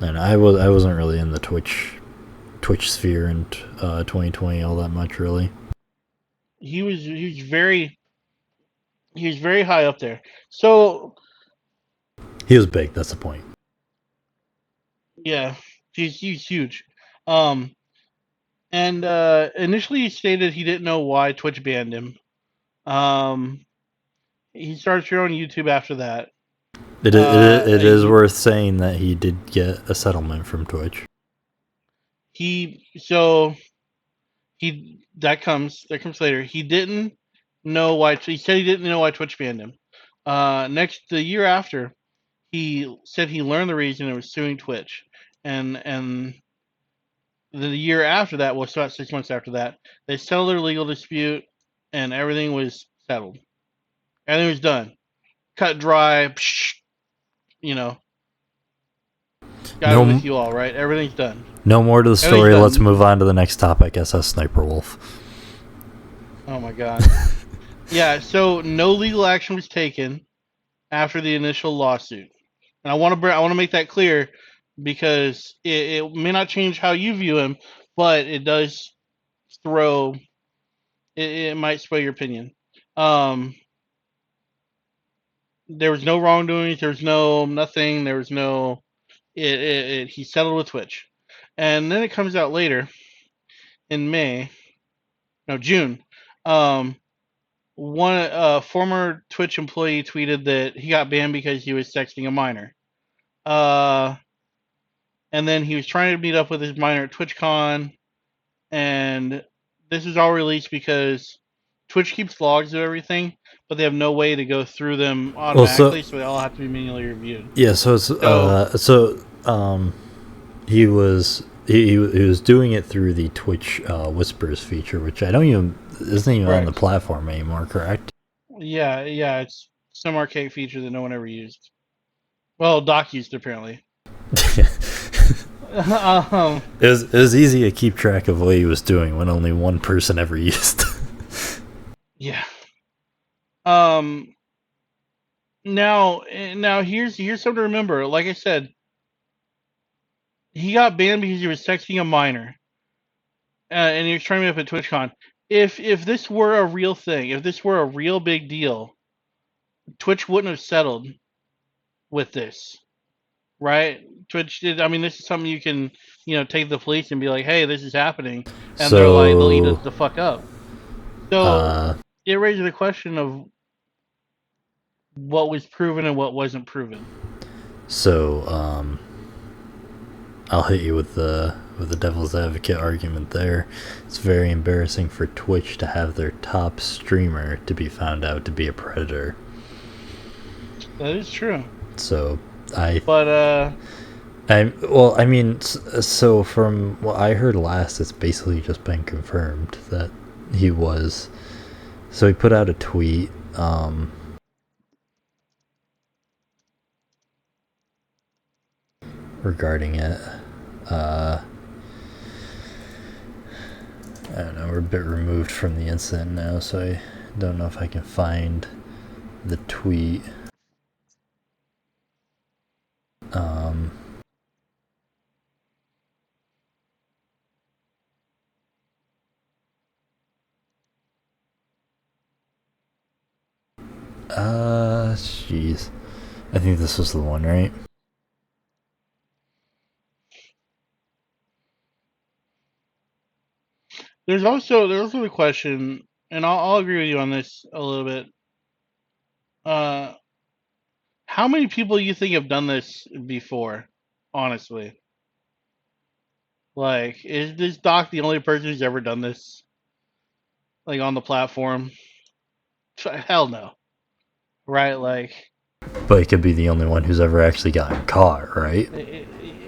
And I wasn't really in the Twitch sphere in 2020 all that much, really. He was very high up there. So He was big. That's the point. yeah, he's huge. Um, and initially he stated he didn't know why Twitch banned him. Um, he started showing YouTube after that. It is worth saying that he did get a settlement from Twitch. That comes later. He didn't know why. He said he didn't know why Twitch banned him. The year after, he said he learned the reason and was suing Twitch. And the year after that, well, it's about 6 months after that, they settled their legal dispute, and everything was settled. Everything was done, cut dry. Psh, you know, got it with you all, right? Everything's done. No more to the story. Let's move on to the next topic. SS Sniper Wolf. Oh my god. Yeah. So no legal action was taken after the initial lawsuit, and I want to make that clear because it may not change how you view him, but it does throw. It might sway your opinion. There was no wrongdoings. There was no nothing. There was no. He settled with Twitch, and then it comes out later in June. One former Twitch employee tweeted that he got banned because he was sexting a minor. And then he was trying to meet up with his minor at TwitchCon, and this is all released because Twitch keeps logs of everything, but they have no way to go through them automatically, so they all have to be manually reviewed. Yeah, he was doing it through the Twitch Whispers feature, which I don't even isn't even on the platform anymore, correct? Yeah, it's some archaic feature that no one ever used. Well, Doc used it, apparently. It was easy to keep track of what he was doing when only one person ever used. Yeah. Now here's something to remember. Like I said, he got banned because he was sexting a minor, and he was trying to meet up at TwitchCon. If this were a real thing, if this were a real big deal, Twitch wouldn't have settled with this, right? Twitch did. I mean, this is something you can, take to the police and be like, "Hey, this is happening," and they'll eat it the fuck up. So it raises the question of what was proven and what wasn't proven. So, I'll hit you with the devil's advocate argument there. It's very embarrassing for Twitch to have their top streamer to be found out to be a predator. That is true. So so from what I heard last, it's basically just been confirmed that he was. So he put out a tweet. Regarding it. I don't know, we're a bit removed from the incident now, so I don't know if I can find the tweet. Jeez. I think this was the one, right? There's also the question, and I'll agree with you on this a little bit. How many people you think have done this before? Honestly, like, is this Doc the only person who's ever done this, like, on the platform? Hell no, right? Like, but he could be the only one who's ever actually gotten caught, right?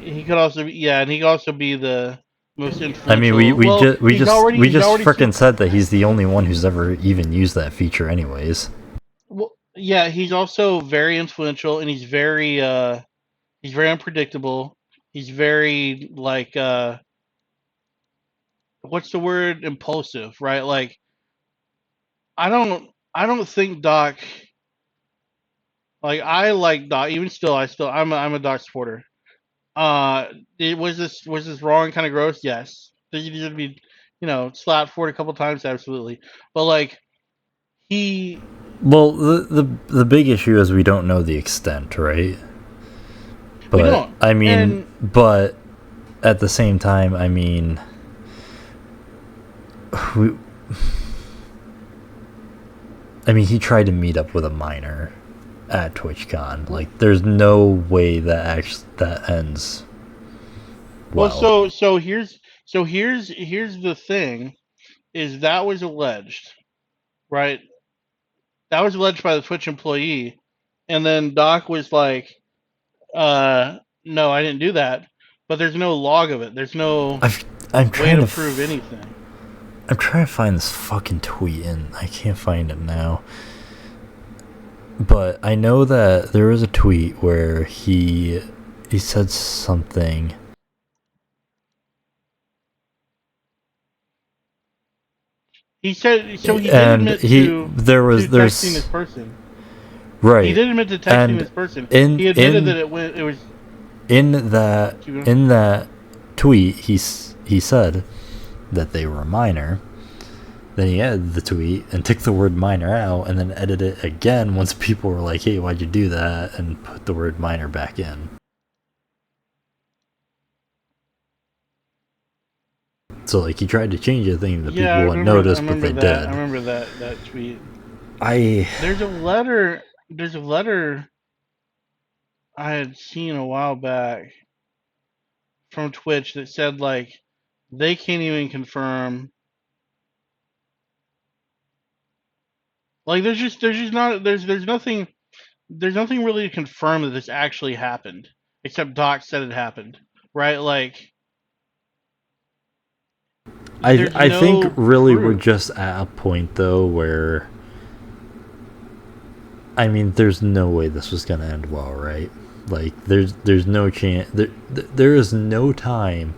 He could also be, and he could also be the most influential. I mean, we just freaking said that he's the only one who's ever even used that feature, anyways. Well, yeah, he's also very influential, and he's very unpredictable. He's very, like, what's the word? Impulsive, right? Like, I don't think Doc. Like, I like Doc. Even still, I'm a Doc supporter. Uh, was this wrong, kind of gross? Yes. Did he deserve to be, slapped for it a couple times? Absolutely. But like he, Well, the big issue is we don't know the extent, right? we But don't, I mean, and but at the same time, I mean, we, he tried to meet up with a minor at TwitchCon. Like, there's no way that ends well, well. so here's the thing, is that was alleged, right? That was alleged by the Twitch employee, and then Doc was like, no, I didn't do that. But there's no log of it. There's no I've, I'm way trying to to prove anything. I'm trying to find this fucking tweet and I can't find it now. But I know that there was a tweet where he said something. He said so. He did And admit to texting this there's person. He right. did admit to texting And this person. in He admitted that in it was. in that in that tweet he said that they were a minor. Then he edited the tweet and took the word minor out and then edited it again once people were like, hey, why'd you do that? And put the word minor back in. So, like, he tried to change a thing that people wouldn't notice, but they did. I remember that tweet. I There's a letter. There's a letter I had seen a while back from Twitch that said like they can't even confirm. Like there's nothing really to confirm that this actually happened, except Doc said it happened, right? Like I think no really we're proof. just at a point though where there's no way this was gonna end well, right? Like there's no chance there is no time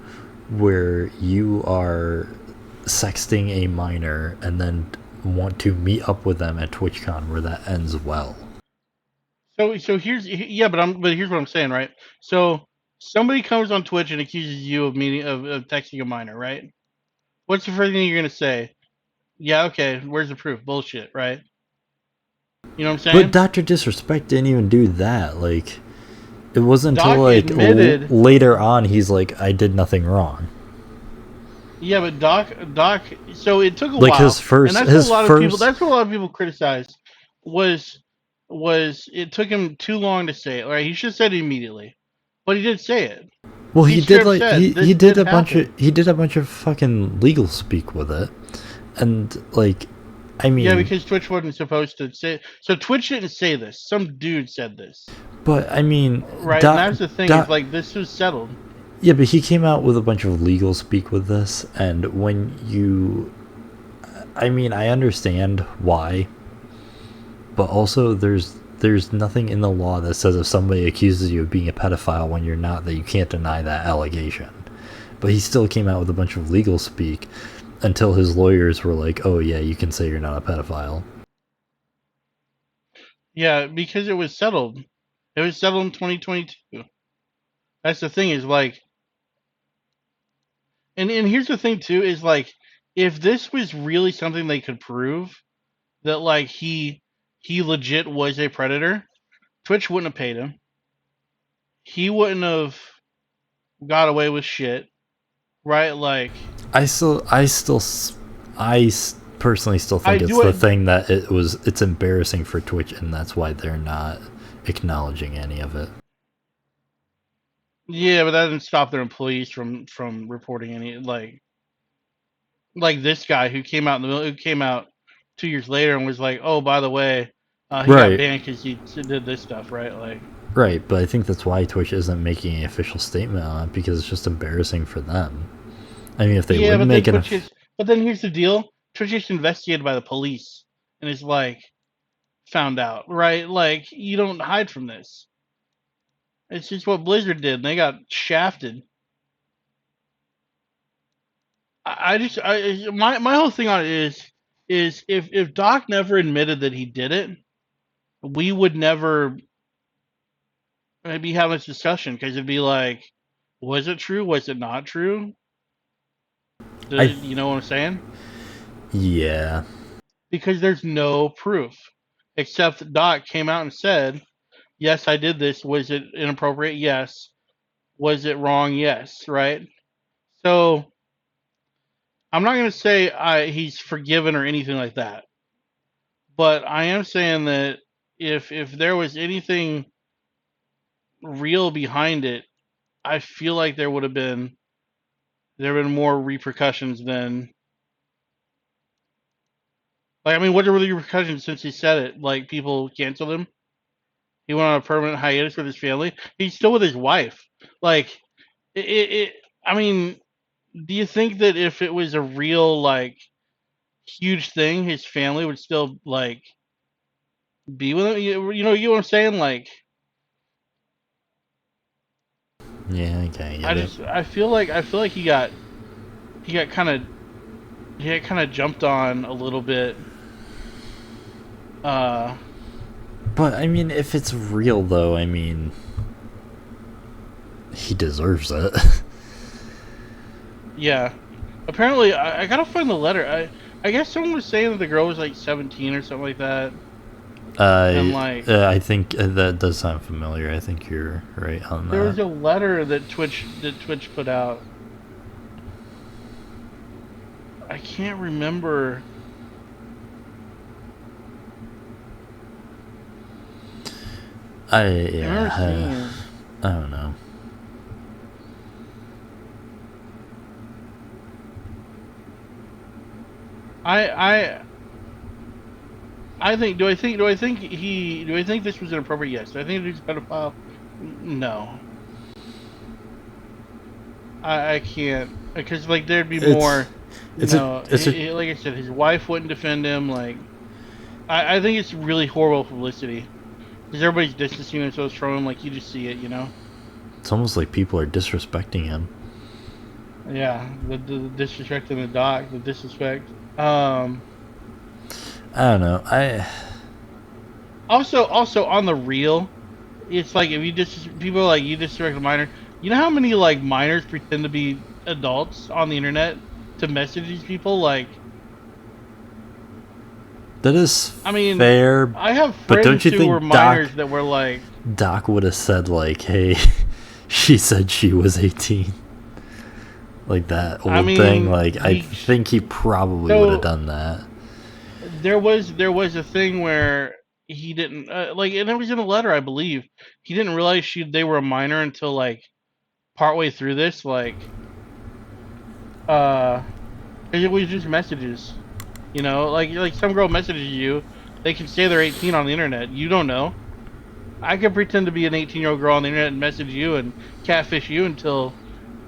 where you are sexting a minor and then want to meet up with them at TwitchCon where that ends well. So here's what I'm saying, right? So somebody comes on Twitch and accuses you of texting a minor, right? What's the first thing you're gonna say? Yeah, okay. Where's the proof? Bullshit, right? You know what I'm But saying? Dr. Disrespect didn't even do that. Like, it wasn't until Doc like admitted. later on he's like, I did nothing wrong. Yeah, but Doc. So it took a Like while, and that's what a lot of people. That's what a lot of people criticized. Was it took him too long to say it? Right? He should have said it immediately, but he did say it. Well, He he straight did up like said this he did did a bunch happen. of fucking legal speak with it, and like, Yeah, because Twitch wasn't supposed to say. So Twitch didn't say this. Some dude said this. but Right, and that's the thing, is like this was settled. yeah, but he came out with a bunch of legal speak with this, and when you, I understand why, but also there's nothing in the law that says if somebody accuses you of being a pedophile when you're not, that you can't deny that allegation. But he still came out with a bunch of legal speak until his lawyers were like, oh yeah, you can say you're not a pedophile. Yeah, because it was settled. It was settled in 2022. That's the thing, is like, and here's the thing too, is like, if this was really something they could prove, that like he legit was a predator, Twitch wouldn't have paid him. He wouldn't have got away with shit, right? Like, I personally still I think it's do the it. thing that it's embarrassing for Twitch, and that's why they're not acknowledging any of it. Yeah, but that doesn't stop their employees from reporting any, like this guy who came out who came out 2 years later and was like, oh, by the way, he got Right. banned because he did this stuff, right? Like, Right, but I think that's why Twitch isn't making an official statement on it, because it's just embarrassing for them. If they yeah, would but then make an Twitch is. But then here's the deal: Twitch is investigated by the police and is like found out, right? Like, you don't hide from this. It's just what Blizzard did, and they got shafted. My whole thing on it is if Doc never admitted that he did it, we would never maybe have this discussion, because it'd be like, Was it true? Was it not true? I You know what I'm saying? Yeah. Because there's no proof, except Doc came out and said, "Yes, I did this. Was it inappropriate? Yes. Was it wrong? Yes." Right. So I'm not going to say he's forgiven or anything like that, but I am saying that if there was anything real behind it, I feel like there have been more repercussions than, like, I mean, what are the repercussions since he said it? Like, people canceled him. He went on a permanent hiatus with his family. He's still with his wife. Like, it I mean, do you think that if it was a real, like, huge thing, his family would still, like, be with him? You know what I'm saying? Like, Yeah, I kinda get it. I feel like he got kind of jumped on a little bit. Uh, But I mean, if it's real though, I mean, he deserves it. yeah. Apparently, I gotta find the letter. I guess someone was saying that the girl was like 17 or something like that, and like I think that does sound familiar. I think you're right on there was that. a letter that Twitch put out. I can't remember. I I remember seeing yeah, it. I don't know. I I I think. Do I think? Do I think he? Do I think this was inappropriate? Yes. Do I think he's a pedophile? No. I can't, because like there'd be It's more. it's a it's a Like I said, his wife wouldn't defend him. Like I think it's really horrible publicity because everybody's distancing themselves from him. Like you just see it, you know. it's almost like people are disrespecting him. Yeah, the disrespect in the doc, the disrespect. Um, I don't know. I also on the real, it's like if you people are like you disrespect a minor. You know how many like minors pretend to be adults on the internet to message these people? Like, That is I mean, fair, I have but don't friends you who were think Doc minors that were like, Doc would have said like, "Hey, she said she was 18." Like that I old thing. mean, Like I he think he probably would have so done that. there was a thing where he didn't like, and it was in a letter, I believe. He didn't realize they were a minor until like partway through this, like uh, it was just messages, like some girl messages you, they can say they're 18 on the internet. You don't know. I could pretend to be an 18-year-old girl on the internet and message you and catfish you until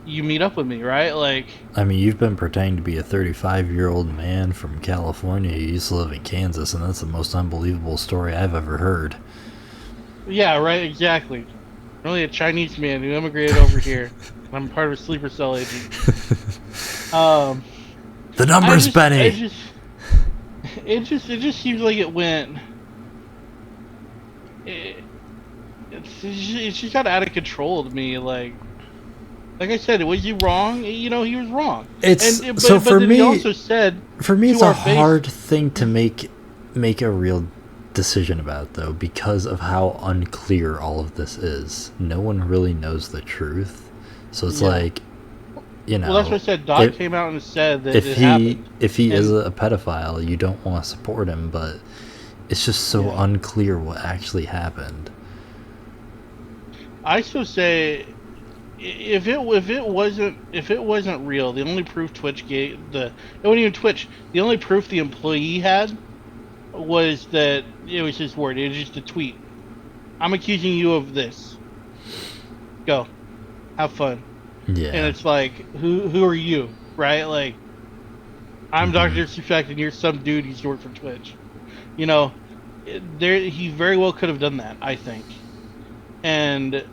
you meet up with me, right? Like, I mean, you've been pretending to be a 35-year-old man from California who used to live in Kansas, and that's the most unbelievable story I've ever heard. yeah, right, exactly. I'm really a Chinese man who immigrated over here. I'm part of a sleeper cell agent. Um, The I numbers, just, I Benny. just, it just seems like it went. It, it's just got out of control to me. Like I said, was he wrong? He was wrong. It's And so but for then he me. also said For me, it's to a our face, hard thing to make a real decision about, though, because of how unclear all of this is. No one really knows the truth, so it's yeah. like, Well, that's what I said. Doc if came out and said that if it he happened, if he is and a pedophile, you don't want to support him, but it's just so yeah, unclear what actually happened. I still say if it wasn't real, the only proof Twitch gave it wasn't even Twitch. The only proof the employee had was that it was his word. It was just a tweet. I'm accusing you of this. Go, have fun. And Yeah. it's like, who are you, right? Like, I'm Doctor Hmm. Disrespect, and you're some dude who's worked for Twitch. You know, he very well could have done that, I think. And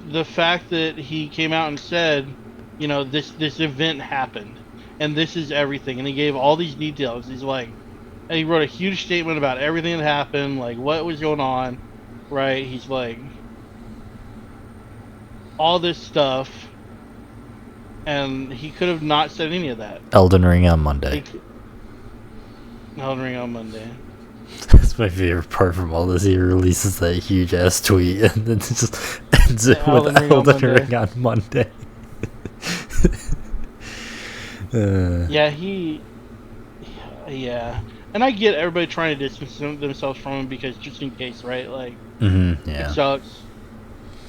the fact that he came out and said, this event happened, and this is everything, and he gave all these details. He's like, and he wrote a huge statement about everything that happened, like what was going on, right? He's like, all this stuff, and he could have not said any of that. Elden Ring on Monday. Elden Ring on Monday. That's my favorite part from all this. He releases that huge ass tweet and then just ends it with Elden Ring on Monday. Yeah, yeah. And I get everybody trying to distance themselves from him because just in case, right? Like, yeah. it sucks.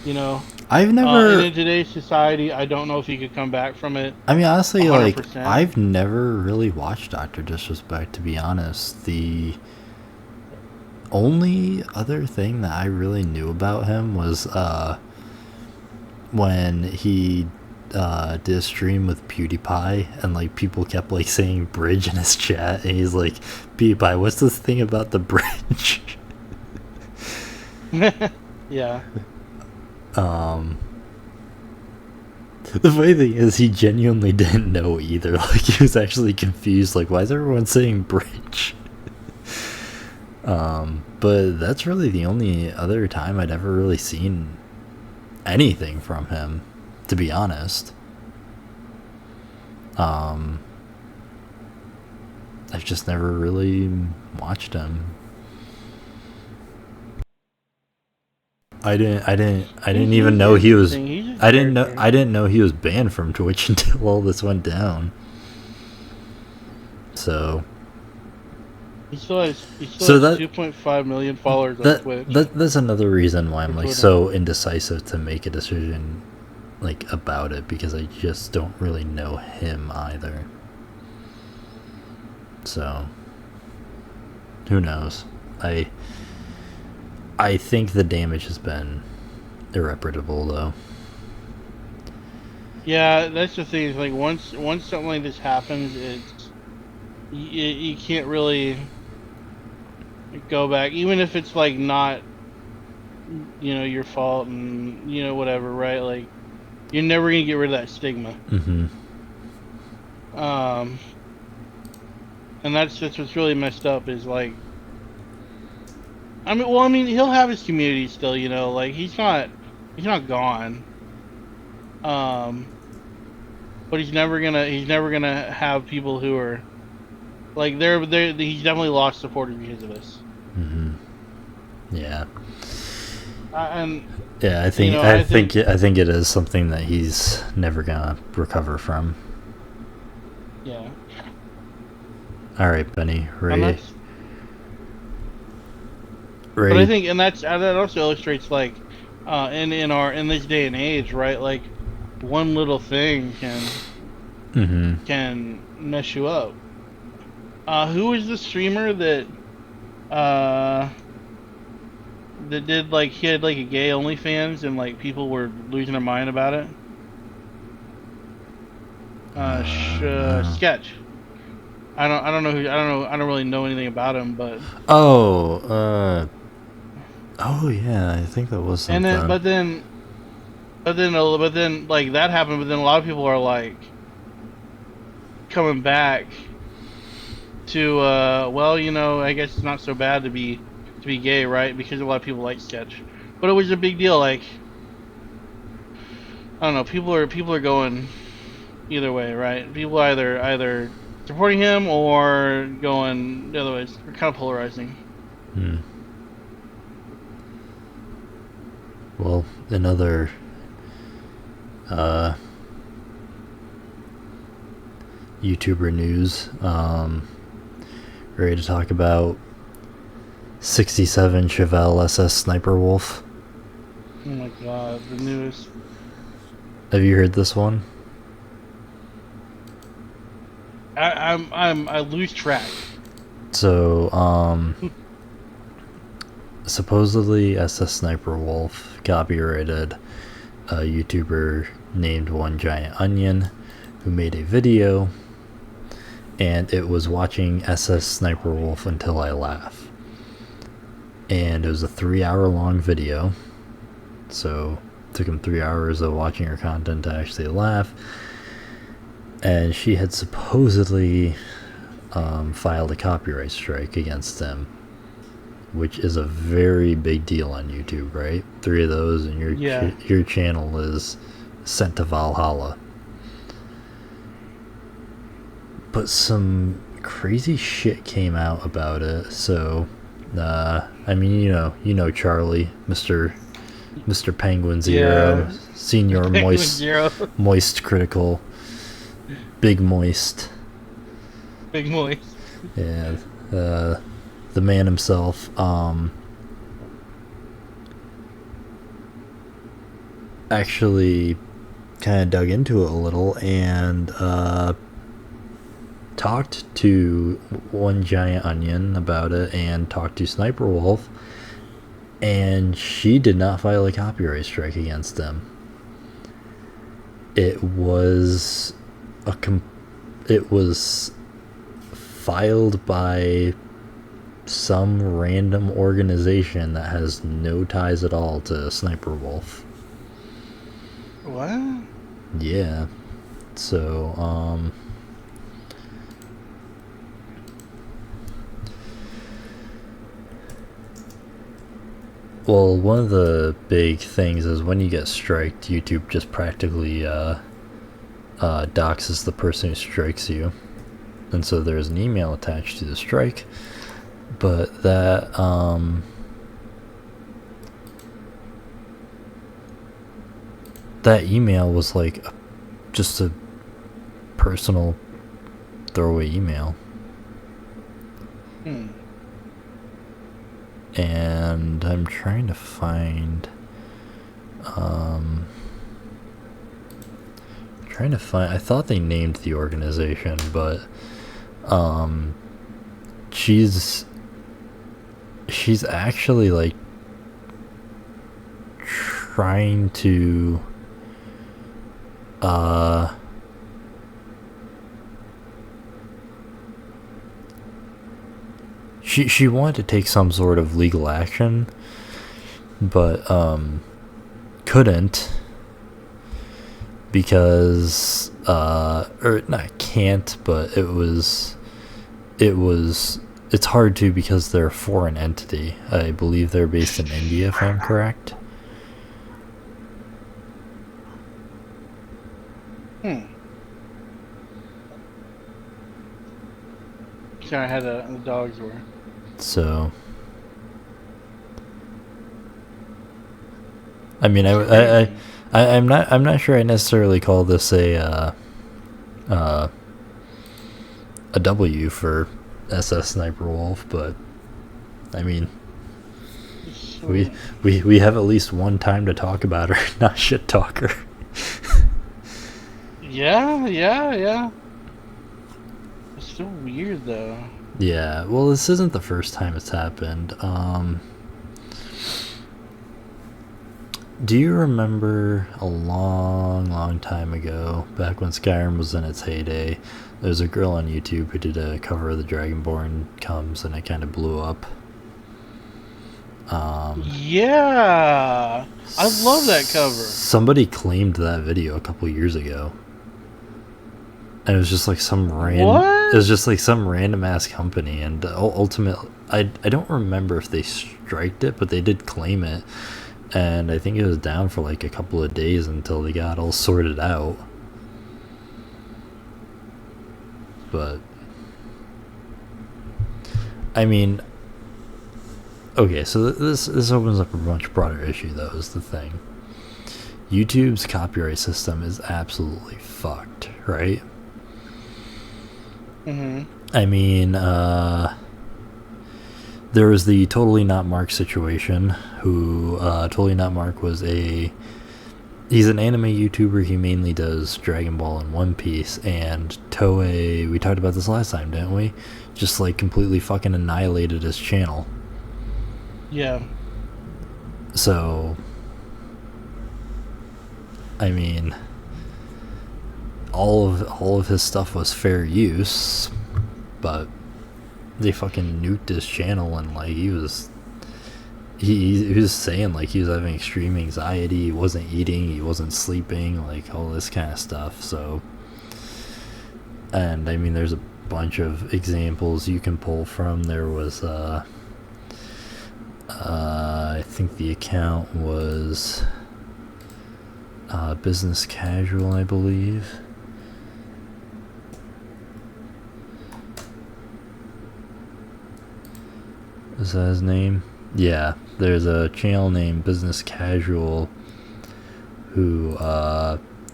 You know, I've never. And in today's society, I don't know if he could come back from it. I mean, honestly, 100%. like, I've never really watched Dr. Disrespect, to be honest. The only other thing that I really knew about him was when he did a stream with PewDiePie, and like people kept like saying bridge in his chat, and he's like, PewDiePie, what's this thing about the bridge? Yeah. The funny thing is, he genuinely didn't know either. Like, he was actually confused. Like, why is everyone saying bridge? But that's really the only other time I'd ever really seen anything from him, to be honest. I've just never really watched him. I didn't even know he was. I didn't know he was banned from Twitch until all this went down. So. He still has 2.5 million followers on Twitch. That's another reason why I'm like so indecisive to make a decision like about it, because I just don't really know him either. So who knows? I think the damage has been irreparable, though. Yeah, that's the thing. Is like once something like this happens, it's you can't really go back, even if it's like not, your fault and whatever, right? Like, you're never gonna get rid of that stigma. And that's what's really messed up is like. I mean, he'll have his community still, like he's not gone. But he's never gonna have people who are like he's definitely lost supporters because of this. Yeah. And yeah, I think it is something that he's never gonna recover from. Yeah. All right, Benny, ready? But I think, and that also illustrates like, in this day and age, right? Like, one little thing can mess you up. Who is the streamer that did like he had like a gay OnlyFans and like people were losing their mind about it? Sketch. I don't know who. I don't really know anything about him, but. Oh yeah, I think that was something. And then, but then, like that happened. But then a lot of people are like coming back to, well, I guess it's not so bad to be gay, right? Because a lot of people like Sketch, but it was a big deal. Like, I don't know. People are going either way, right? People either supporting him or going the other way. It's kind of polarizing. Well, in other YouTuber news, ready to talk about 67 Chevelle SS Sniper Wolf. Oh my god, the news. Have you heard this one? I lose track. So, supposedly SS Sniper Wolf copyrighted a YouTuber named One Giant Onion, who made a video, and it was watching SS Sniper Wolf Until I Laugh. And it was a 3-hour long video, so it took him 3 hours of watching her content to actually laugh. And she had supposedly filed a copyright strike against him, which is a very big deal on YouTube, right? 3 of those, and Yeah. your channel is sent to Valhalla. But some crazy shit came out about it. So, I mean, you know Charlie, Mr. Penguin Zero, Yeah. Senior Penguin Zero. Moist Critical, Big Moist, Big Moist. yeah, the man himself. Actually, kind of dug into it a little and talked to One Giant Onion about it and talked to Sniper Wolf, and she did not file a copyright strike against him. It was it was filed by some random organization that has no ties at all to Sniper Wolf. What? Yeah. So, well, one of the big things is when you get striked, YouTube just practically doxes the person who strikes you. And so there's an email attached to the strike, but that that email was like just a personal throwaway email. And I'm trying to find I thought they named the organization, but she's actually like trying to she wanted to take some sort of legal action, but couldn't, because or not can't, but it's hard to, because they're a foreign entity. I believe they're based in India, if I'm correct. Sorry, I had the dogs were. So, I mean, I'm not sure I necessarily call this a W for SS Sniper Wolf, but I mean, we have at least one time to talk about her, not shit talk her. Yeah. It's still weird though. Yeah, well, this isn't the first time it's happened. Do you remember a long time ago, back when Skyrim was in its heyday, there's a girl on YouTube who did a cover of the Dragonborn Comes, and it kind of blew up? Yeah, I love that cover. Somebody claimed that video a couple years ago, and it was just like some random. It was just like some random ass company, and ultimately, I don't remember if they striked it, but they did claim it, and I think it was down for like a couple of days until they got all sorted out. But I mean, okay, so this opens up a much broader issue, though, is the thing. YouTube's copyright system is absolutely fucked, right? I mean, there was the Totally Not Mark situation, who, Totally Not Mark was he's an anime YouTuber. He mainly does Dragon Ball and One Piece, and Toei, we talked about this last time, didn't we? Just, like, completely fucking annihilated his channel. Yeah. So, I mean, all of his stuff was fair use, but they fucking nuked his channel, and like he was saying like he was having extreme anxiety, he wasn't eating, he wasn't sleeping, like all this kind of stuff. So, and I mean, there's a bunch of examples you can pull from. There was I think the account was Business Casual, I believe. Is that his name? Yeah, there's a channel named Business Casual who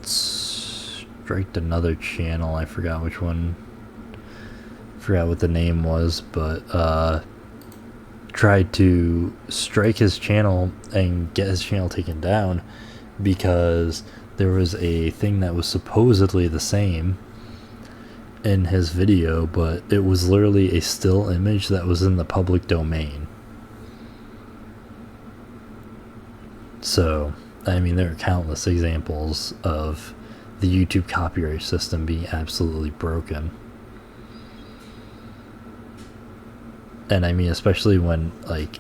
striked another channel. I forgot which one. Forgot what the name was, but tried to strike his channel and get his channel taken down because there was a thing that was supposedly the same in his video, but it was literally a still image that was in the public domain. So, I mean, there are countless examples of the YouTube copyright system being absolutely broken. And I mean, especially when, like,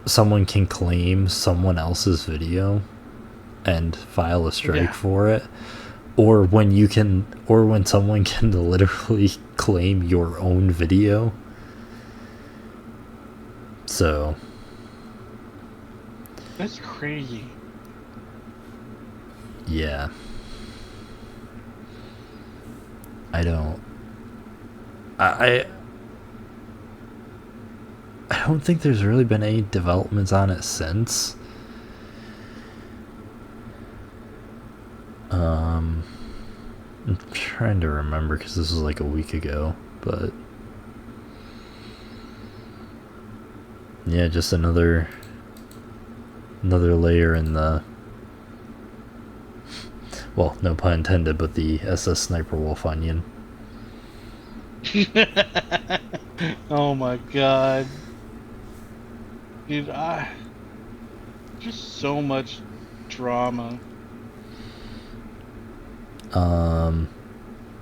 someone can claim someone else's video and file a strike for it, or when someone can literally claim your own video. So that's crazy. Yeah. I don't think there's really been any developments on it since. I'm trying to remember because this was like a week ago, but yeah, just another layer in the, well, no pun intended, but the SS Sniper Wolf onion. Oh my god. Dude, just so much drama.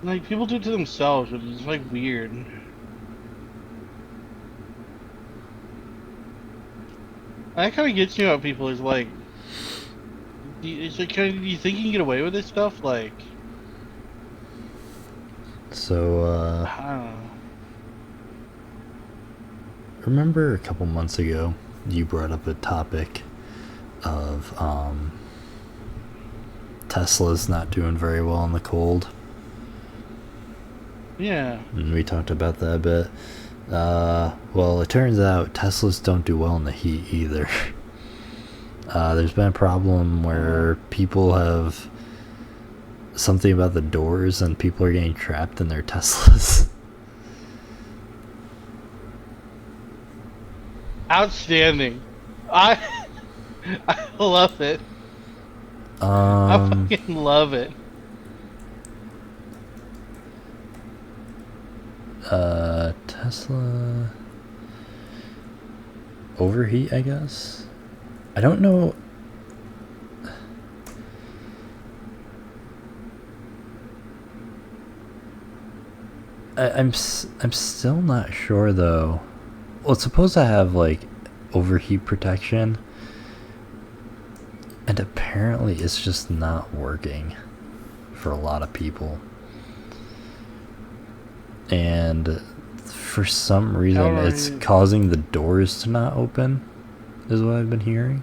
Like, people do it to themselves, but it's like weird. That kind of gets me about people is like, it's like, do you think you can get away with this stuff? Like, so I don't know. Remember a couple months ago you brought up a topic of Tesla's not doing very well in the cold. Yeah. And we talked about that a bit. Well, it turns out Teslas don't do well in the heat either. There's been a problem where people have something about the doors and people are getting trapped in their Teslas. Outstanding. I love it. I fucking love it. Tesla overheat, I guess. I don't know. I'm still not sure though. Well, it's supposed to have like overheat protection, and apparently it's just not working for a lot of people. And for some reason, it's causing the doors to not open, is what I've been hearing.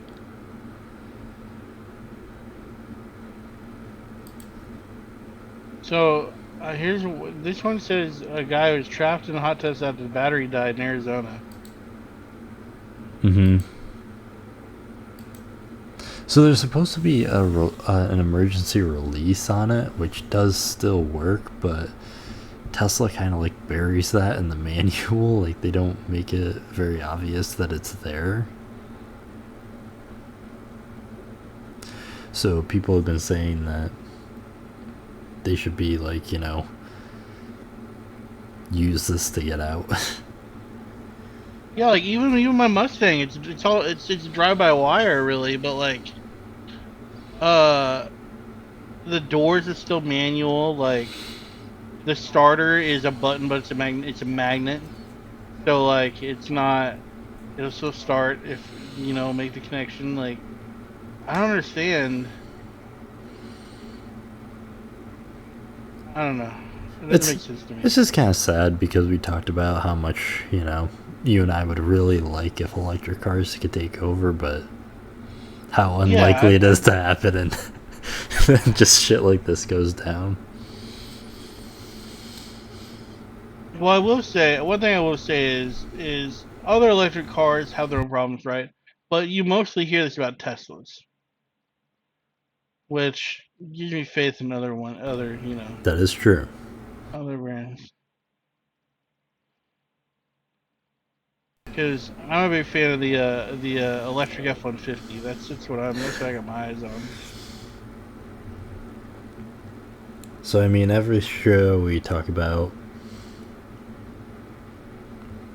So, this one says a guy was trapped in a hot test after the battery died in Arizona. So there's supposed to be an emergency release on it, which does still work, but Tesla kind of like buries that in the manual. Like, they don't make it very obvious that it's there. So people have been saying that they should be like, use this to get out. Yeah, like even my Mustang, it's drive-by-wire really, but like, the doors is still manual. Like, the starter is a button, but it's a magnet. So like, it's not. It'll still start if make the connection. Like, I don't understand. I don't know. It doesn't make sense to me. It's just kind of sad because we talked about how much you and I would really like if electric cars could take over, but how Yeah. unlikely it is to happen, and then just shit like this goes down. Well, I will say one thing. I will say is other electric cars have their own problems, right? But you mostly hear this about Teslas, which gives me faith in That is true. other brands. Because I'm a big fan of the electric F-150. That's what I got my eyes on. So I mean, every show we talk about,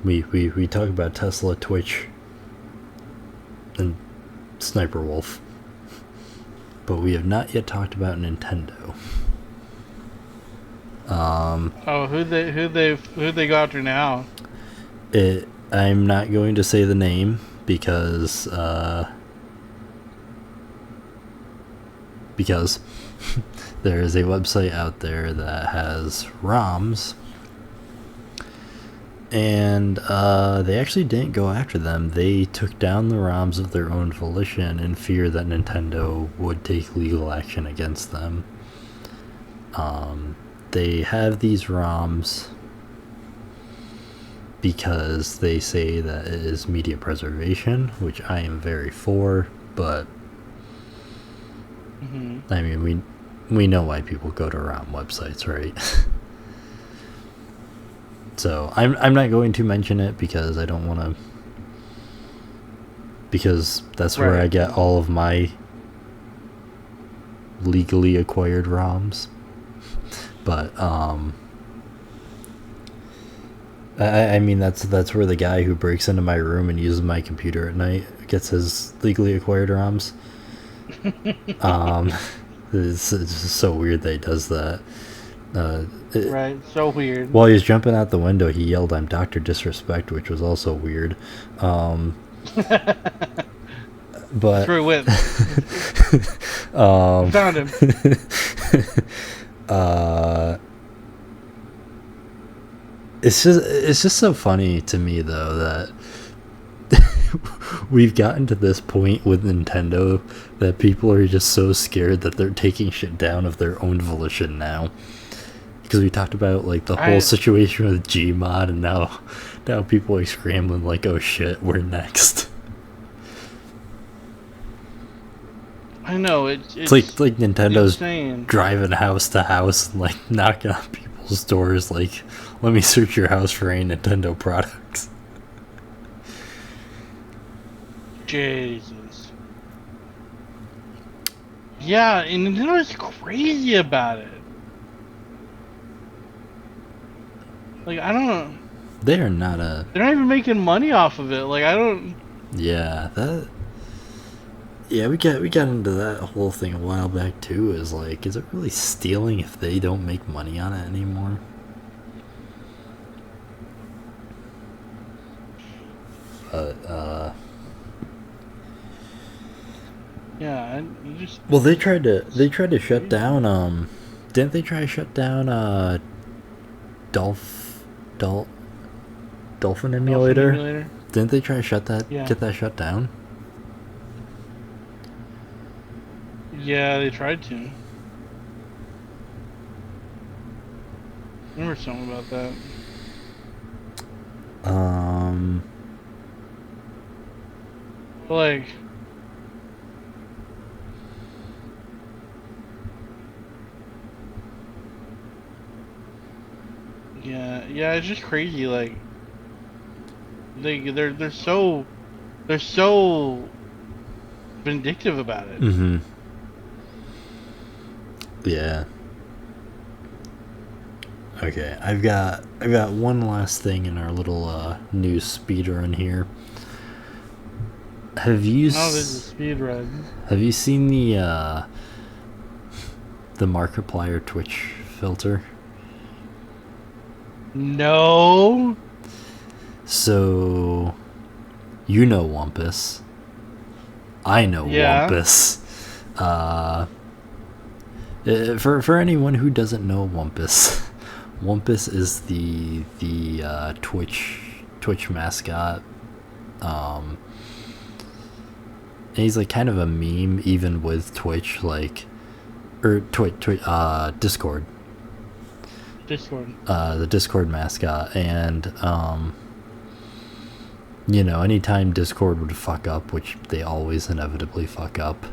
we talk about Tesla, Twitch, and Sniper Wolf, but we have not yet talked about Nintendo. Oh, who they go after now? I'm not going to say the name because there is a website out there that has ROMs, and they actually didn't go after them. They took down the ROMs of their own volition in fear that Nintendo would take legal action against them. They have these ROMs because they say that it is media preservation, which I am very for, but I mean, we know why people go to ROM websites, right? So I'm not going to mention it because I don't want to, because that's where I get all of my legally acquired ROMs. But I mean, that's where the guy who breaks into my room and uses my computer at night gets his legally acquired ROMs. It's just so weird that he does that. Right, so weird. While he was jumping out the window, he yelled, "I'm Dr. Disrespect," which was also weird. But Through wit. Found him. It's just so funny to me though that we've gotten to this point with Nintendo that people are just so scared that they're taking shit down of their own volition now. Because we talked about like the whole situation with Gmod, and now people are scrambling like, oh shit, we're next. I know it's like Nintendo's insane. Driving house to house and like knocking on people's doors like, let me search your house for any Nintendo products. Jesus. Yeah, and Nintendo's crazy about it. Like, I don't. They're not even making money off of it. Like, I don't. Yeah, we got into that whole thing a while back too. Is like, is it really stealing if they don't make money on it anymore? But yeah, well, they tried to shut down. Didn't they try to shut down Dolphin Emulator? Didn't they try to shut that? Yeah. Get that shut down? Yeah, they tried to. I remember something about that. But like, yeah, it's just crazy. Like, they're so vindictive about it. Mm-hmm. Yeah. Okay, I've got one last thing in our little news speed run here. Have you? Oh, there's a speed run. Have you seen the Markiplier Twitch filter? No. So, you know Wumpus. I know Wumpus. For anyone who doesn't know Wumpus, Wumpus is the Twitch Twitch mascot. And he's like kind of a meme even with Twitch, like, or Discord. Discord. The Discord mascot, and you know, anytime Discord would fuck up, which they always inevitably fuck up,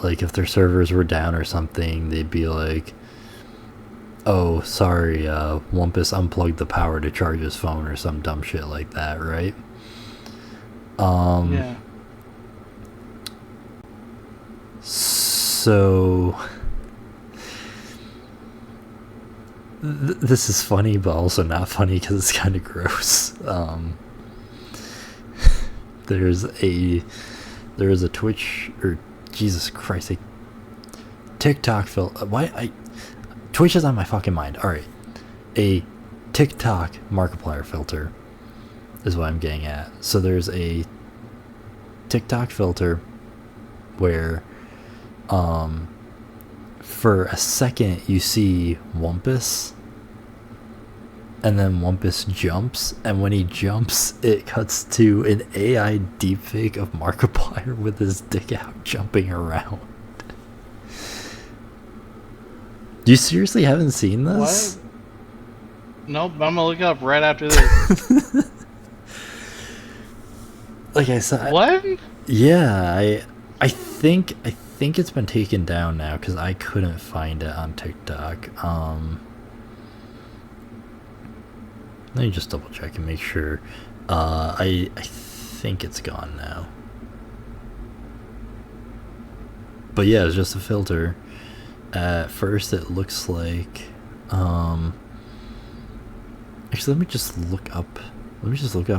like if their servers were down or something, they'd be like, oh, sorry, Wumpus unplugged the power to charge his phone or some dumb shit like that, right? Yeah. So this is funny, but also not funny because it's kind of gross. There is a Twitch, or Jesus Christ, a TikTok filter. Twitch is on my fucking mind. All right, a TikTok Markiplier filter is what I'm getting at. So there's a TikTok filter where, for a second you see Wumpus, and then Wumpus jumps, and when he jumps, it cuts to an AI deepfake of Markiplier with his dick out jumping around. You seriously haven't seen this? What? Nope, I'm gonna look it up right after this. Like I said, What? yeah, I think it's been taken down now because I couldn't find it on TikTok. Let me just double check and make sure. I think it's gone now. But yeah, it's just a filter. At first it looks like actually let me just look up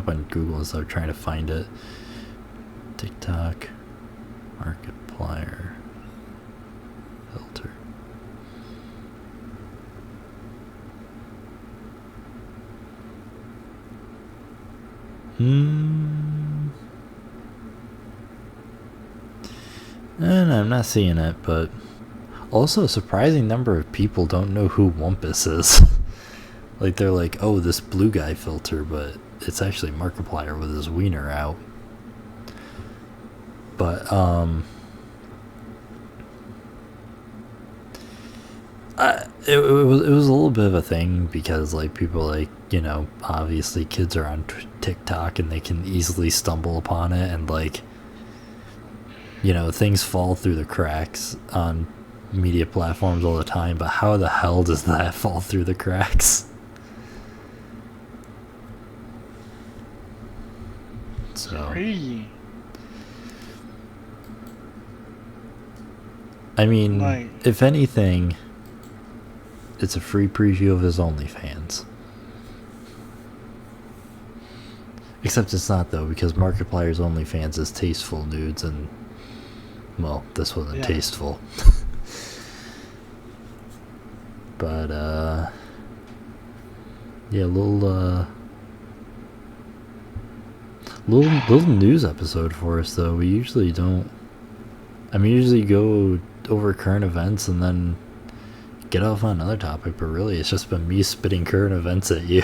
on Google instead of trying to find it. TikTok Markiplier filter. And I'm not seeing it, but also a surprising number of people don't know who Wumpus is. Like they're like, oh, this blue guy filter, but it's actually Markiplier with his wiener out. But it was a little bit of a thing because like people, like, you know, obviously kids are on TikTok and they can easily stumble upon it, and like, you know, things fall through the cracks on media platforms all the time, but how the hell does that fall through the cracks? So Crazy. I mean, Like, if anything, it's a free preview of his OnlyFans. Except it's not, though, because Markiplier's OnlyFans is tasteful nudes, and, well, this wasn't tasteful. But, yeah, little news episode for us, though. We usually don't. I mean, usually go over current events and then get off on another topic, but really it's just been me spitting current events at you.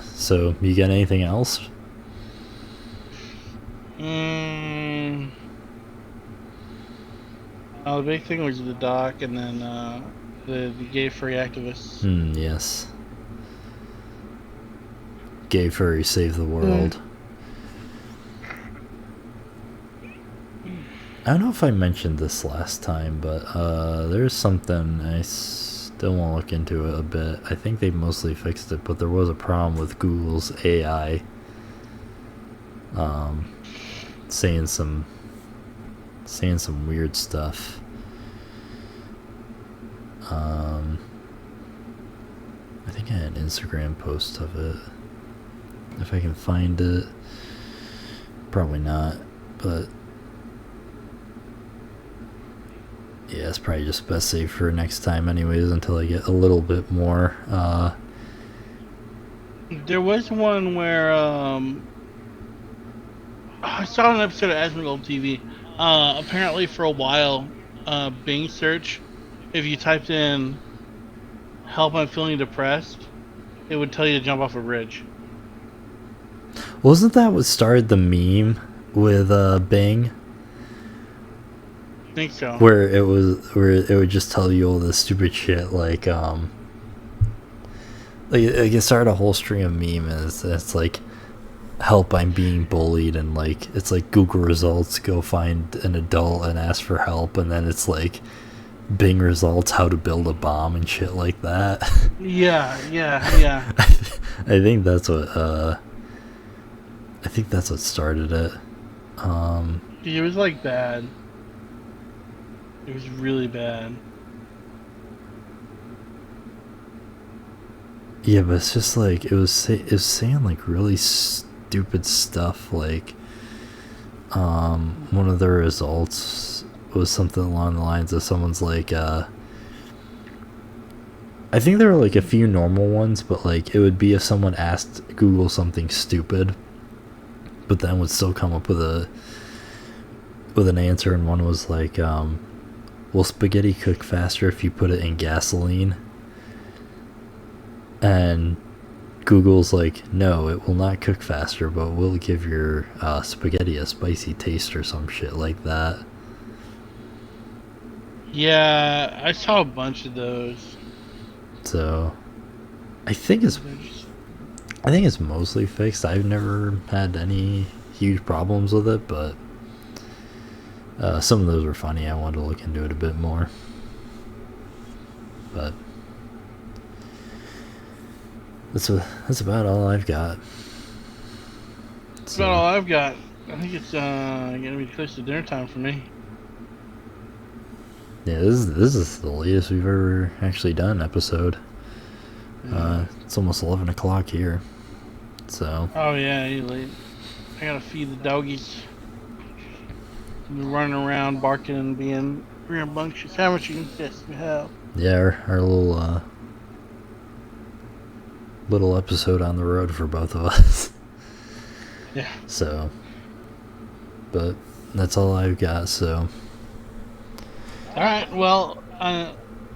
So you got anything else? the big thing was the doc, and then the gay furry activists. Yes. Gay furry save the world. I don't know if I mentioned this last time, but there's something I still want to look into it a bit. I think they mostly fixed it, but there was a problem with Google's AI saying some weird stuff. I think I had an Instagram post of it. If I can find it. Probably not, but yeah, it's probably just best saved for next time anyways, until I get a little bit more. There was one where I saw an episode of Asmongold TV. Apparently for a while, Bing search, if you typed in "Help, I'm feeling depressed," it would tell you to jump off a bridge. Wasn't that what started the meme with Bing? I think so. Where it would just tell you all this stupid shit like it started a whole string of memes. It's like, help, I'm being bullied, and like it's like Google results, go find an adult and ask for help, and then it's like Bing results, how to build a bomb and shit like that. Yeah. I think that's what started it. Dude, it was like bad. It was really bad. Yeah, but it's just like it was saying like really stupid stuff. Like one of the results was something along the lines of someone's like I think there were like a few normal ones, but like it would be if someone asked Google something stupid, but then would still come up with an answer. And one was like, will spaghetti cook faster if you put it in gasoline? And Google's like, no, it will not cook faster, but will give your spaghetti a spicy taste or some shit like that. Yeah, I saw a bunch of those. So I think it's mostly fixed. I've never had any huge problems with it, but some of those were funny. I wanted to look into it a bit more. But that's about all I've got. That's about all I've got. I think it's gonna be close to dinner time for me. Yeah, this is the latest we've ever actually done an episode. It's almost 11 o'clock here. So. Oh yeah, you're late. I gotta feed the doggies. They're running around, barking, and being rambunctious. How much you yes, you have? Yeah, our little episode on the road for both of us. Yeah. So, but that's all I've got. So. All right. Well,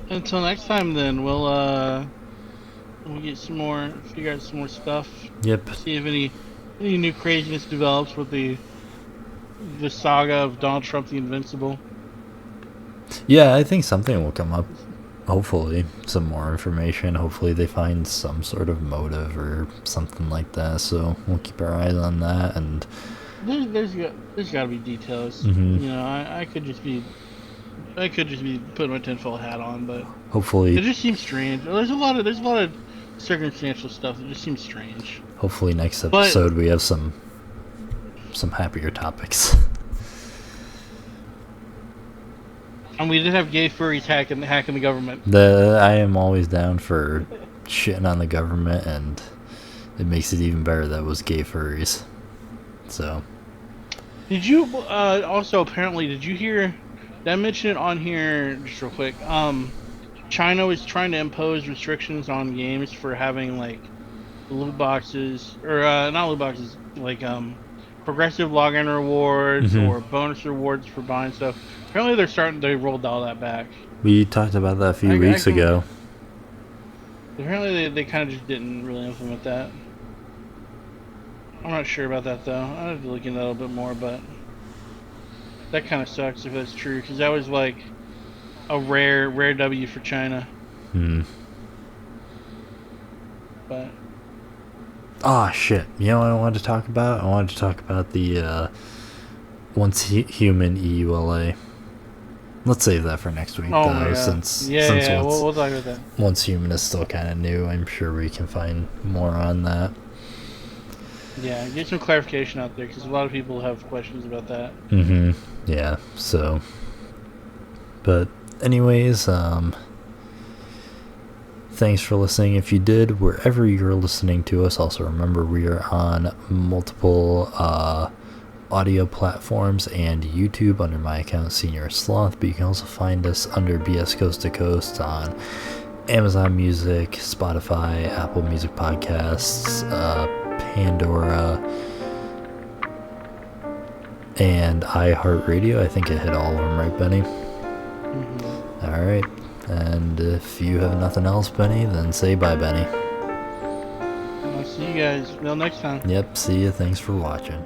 until next time, then we'll get figure out some more stuff. Yep. See if any new craziness develops with the saga of Donald Trump the Invincible. Yeah, I think something will come up. Hopefully, some more information. Hopefully, they find some sort of motive or something like that. So we'll keep our eyes on that. And there's got to be details. Mm-hmm. You know, I could just be putting my tinfoil hat on, but hopefully it just seems strange. There's a lot of circumstantial stuff that just seems strange. Hopefully, next episode we have some happier topics. And we did have gay furries hacking the government. I am always down for shitting on the government, and it makes it even better that it was gay furries. So. Did you also apparently did you hear? Did I mention it on here just real quick? China was trying to impose restrictions on games for having like loot boxes or not loot boxes, like progressive login rewards or bonus rewards for buying stuff. Apparently they rolled all that back. We talked about that a few weeks ago. Apparently they kind of just didn't really implement that. I'm not sure about that though. I have to look into that a little bit more, but that kind of sucks if that's true, because that was like a rare W for China. But oh shit! You know what I wanted to talk about? I wanted to talk about the Once Human EULA. Let's save that for next week, though, since we'll talk about that. Once Human is still kind of new. I'm sure we can find more on that. Yeah, get some clarification out there, because a lot of people have questions about that. Yeah. So, but anyways, thanks for listening. If you did, wherever you're listening to us, also remember we are on multiple audio platforms and YouTube under my account, Senior Sloth, but you can also find us under BS Coast to Coast on Amazon Music, Spotify, Apple Music Podcasts, Pandora, and iHeartRadio. I think it hit all of them, right, Benny? All right. And if you have nothing else, Benny, then say bye, Benny. I'll see you guys. Till next time. Yep, see you. Thanks for watching.